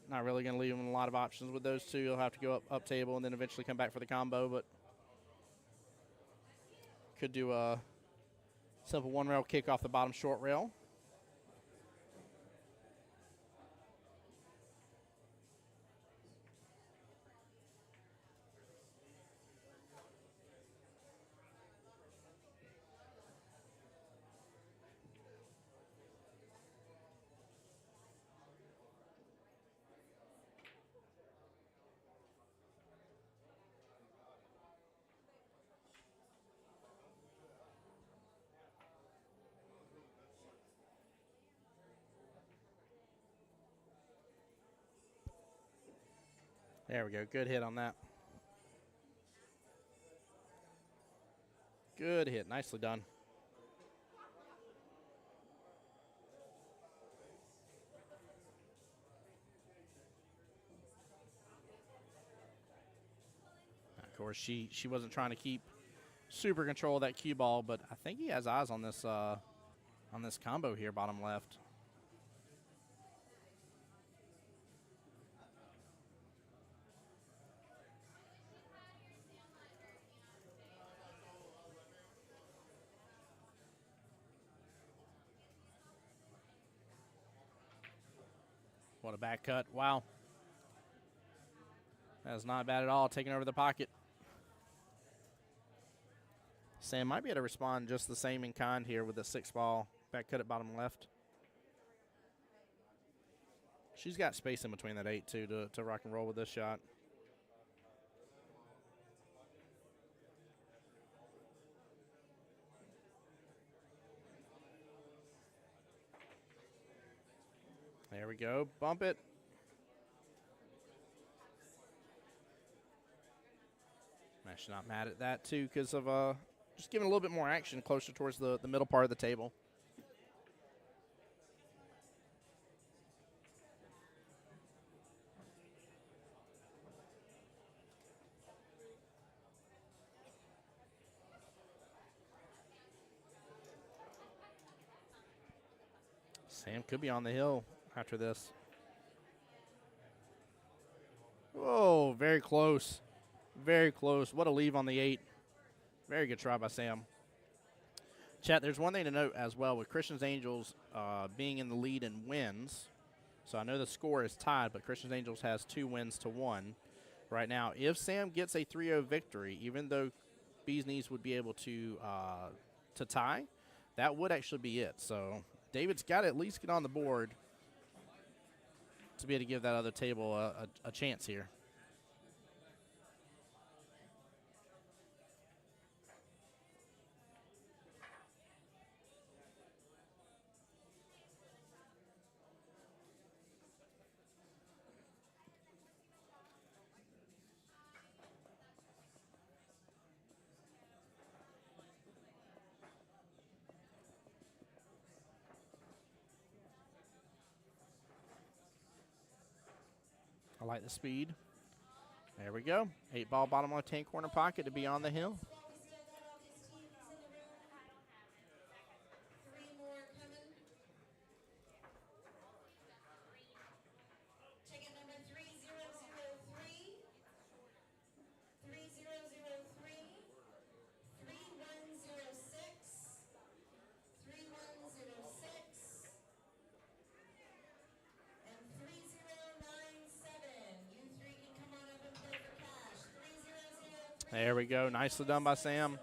Not really going to leave him a lot of options with those two. He'll have to go up table and then eventually come back for the combo, but could do a simple 1 rail kick off the bottom short rail. There we go. Good hit on that. Good hit. Nicely done. Of course, she wasn't trying to keep super control of that cue ball, but I think he has eyes on this combo here, bottom left. What a back cut. Wow. That's not bad at all, taking over the pocket. Sam might be able to respond just the same in kind here with the 6-ball back cut at bottom left. She's got space in between that 8, too, to rock and roll with this shot. There we go. Bump it. She's not mad at that, too, because of just giving a little bit more action closer towards the middle part of the table. Sam could be on the hill after this. Whoa, very close. Very close. What a leave on the 8. Very good try by Sam. Chat, there's one thing to note as well with Christian's Angels being in the lead in wins. So I know the score is tied, but Christian's Angels has 2 wins to 1 right now. If Sam gets a 3-0 victory, even though Bees Knees would be able to tie, that would actually be it. So David's got to at least get on the board to be able to give that other table a chance here. I like the speed. There we go. 8-ball bottom left-hand corner pocket to be on the hill. Ticket number 3003, 3003, 3106, 3106, and 3097. You 3 can come on up and play for cash. 3003. There we go. Nicely done by Sam.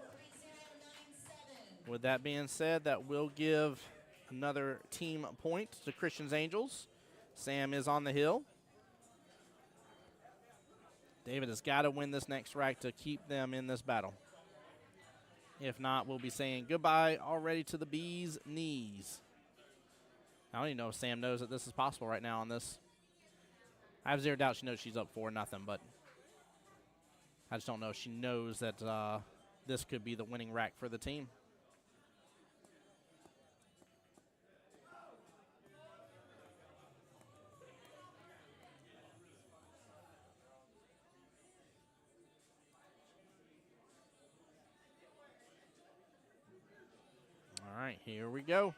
3097. With that being said, that will give another team point to Christian's Angels. Sam is on the hill. David has got to win this next rack to keep them in this battle. If not, we'll be saying goodbye already to the Bees Knees. I don't even know if Sam knows that this is possible right now on this. I have zero doubt she knows she's up 4-0, but I just don't know if she knows that this could be the winning rack for the team. All right, here we go.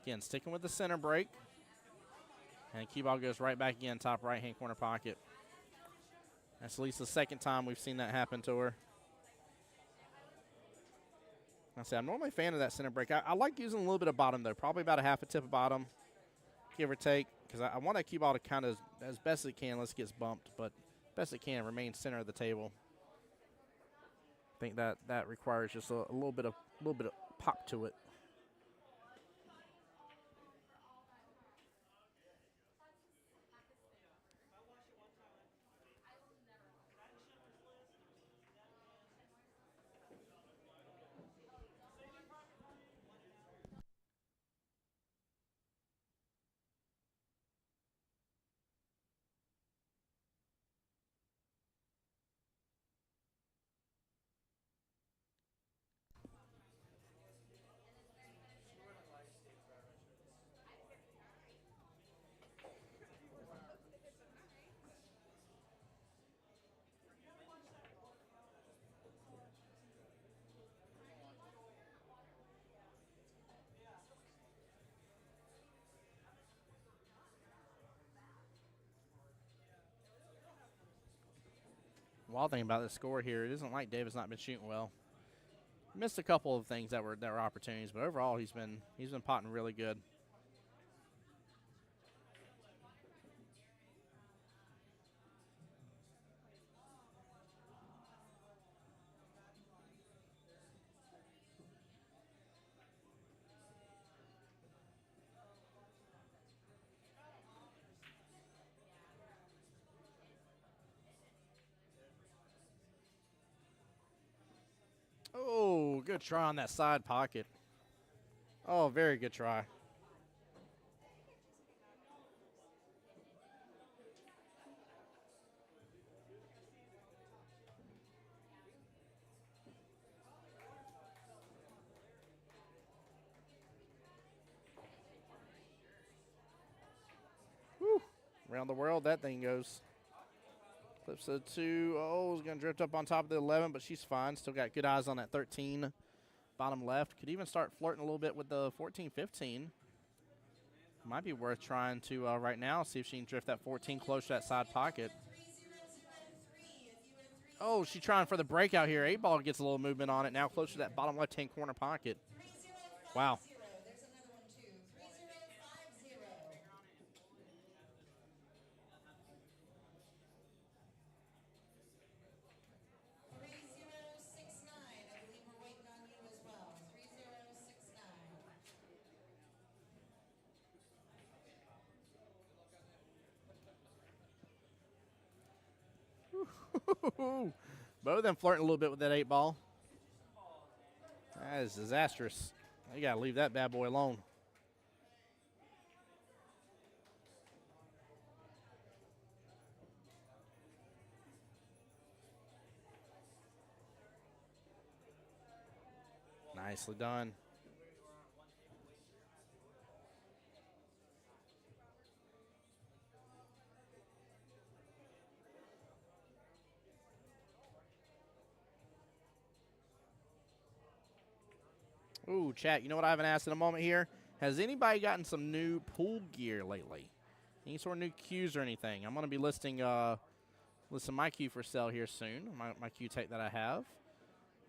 Again, sticking with the center break. And cue ball goes right back again, top right-hand corner pocket. That's at least the second time we've seen that happen to her. I say I'm normally a fan of that center break. I like using a little bit of bottom, though, probably about a half a tip of bottom, give or take, because I want that cue ball to kind of, as best it can, unless it gets bumped, but best it can, remain center of the table. I think that requires just a little bit of pop to it. wild thing about this score here, it isn't like David's not been shooting well. Missed a couple of things that were opportunities, but overall he's been potting really good. Oh, good try on that side pocket. Oh, very good try. Whew. Around the world, that thing goes. Flips to the 2. Oh, is going to drift up on top of the 11, but she's fine. Still got good eyes on that 13. Bottom left. Could even start flirting a little bit with the 14-15. Might be worth trying to right now see if she can drift that 14 close to that side pocket. Oh, she's trying for the breakout here. 8-ball gets a little movement on it now, close to that bottom left-hand corner pocket. Wow. Both of them flirting a little bit with that 8-ball. That is disastrous. You got to leave that bad boy alone. Nicely done. Ooh, chat, you know what I haven't asked in a moment here? Has anybody gotten some new pool gear lately? Any sort of new cues or anything? I'm going to be listing my cue for sale here soon, my cue tape that I have.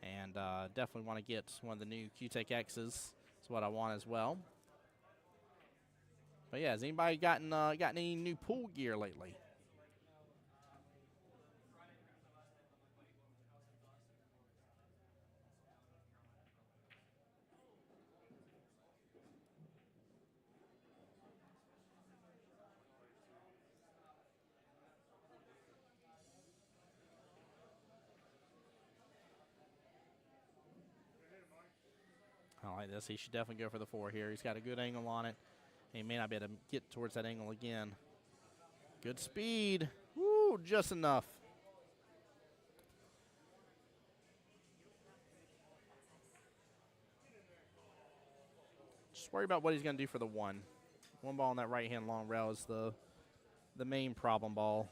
And definitely want to get one of the new cue tape X's. That's what I want as well. But yeah, has anybody gotten any new pool gear lately? I like this. He should definitely go for the 4 here. He's got a good angle on it. He may not be able to get towards that angle again. Good speed. Woo, just enough. Just worry about what he's going to do for the 1. 1 ball on that right-hand long rail is the main problem ball.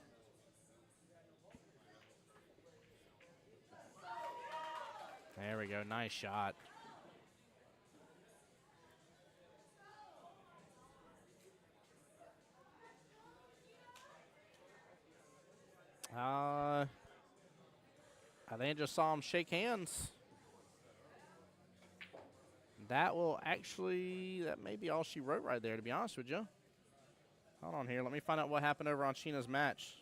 There we go. Nice shot. I think I just saw him shake hands. That may be all she wrote right there, to be honest with you. Hold on here. Let me find out what happened over on Sheena's match.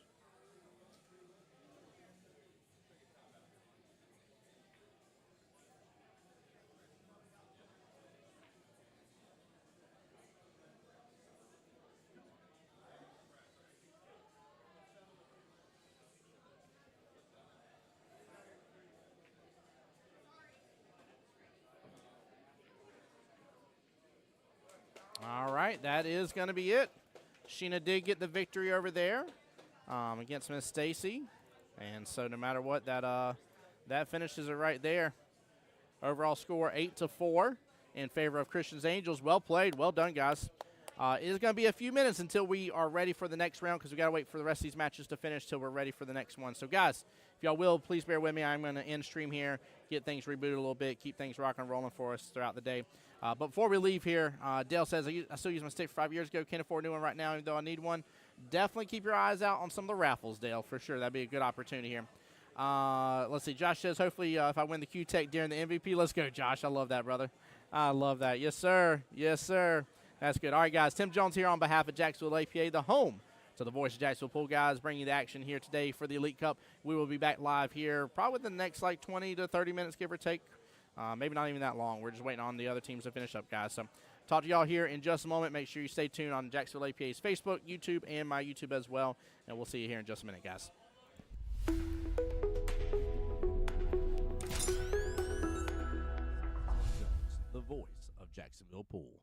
All right, that is going to be it. Sheena did get the victory over there against Miss Stacy. And so no matter what, that finishes it right there. Overall score 8-4 in favor of Christian's Angels. Well played. Well done, guys. It is going to be a few minutes until we are ready for the next round because we got to wait for the rest of these matches to finish till we're ready for the next one. So, guys, if y'all will, please bear with me. I'm going to end stream here, get things rebooted a little bit, keep things rocking and rolling for us throughout the day. But before we leave here, Dale says, I still used my stick 5 years ago. Can't afford a new one right now, even though I need one. Definitely keep your eyes out on some of the raffles, Dale, for sure. That'd be a good opportunity here. Let's see. Josh says, hopefully, if I win the Q-Tech during the MVP, let's go, Josh. I love that, brother. I love that. Yes, sir. Yes, sir. That's good. All right, guys. Tim Jones here on behalf of Jacksonville APA, the home to the Voice of Jacksonville Pool guys, bringing you the action here today for the Elite Cup. We will be back live here probably within the next, 20 to 30 minutes, give or take. Maybe not even that long. We're just waiting on the other teams to finish up, guys. So talk to y'all here in just a moment. Make sure you stay tuned on Jacksonville APA's Facebook, YouTube, and my YouTube as well. And we'll see you here in just a minute, guys. The voice of Jacksonville Pool.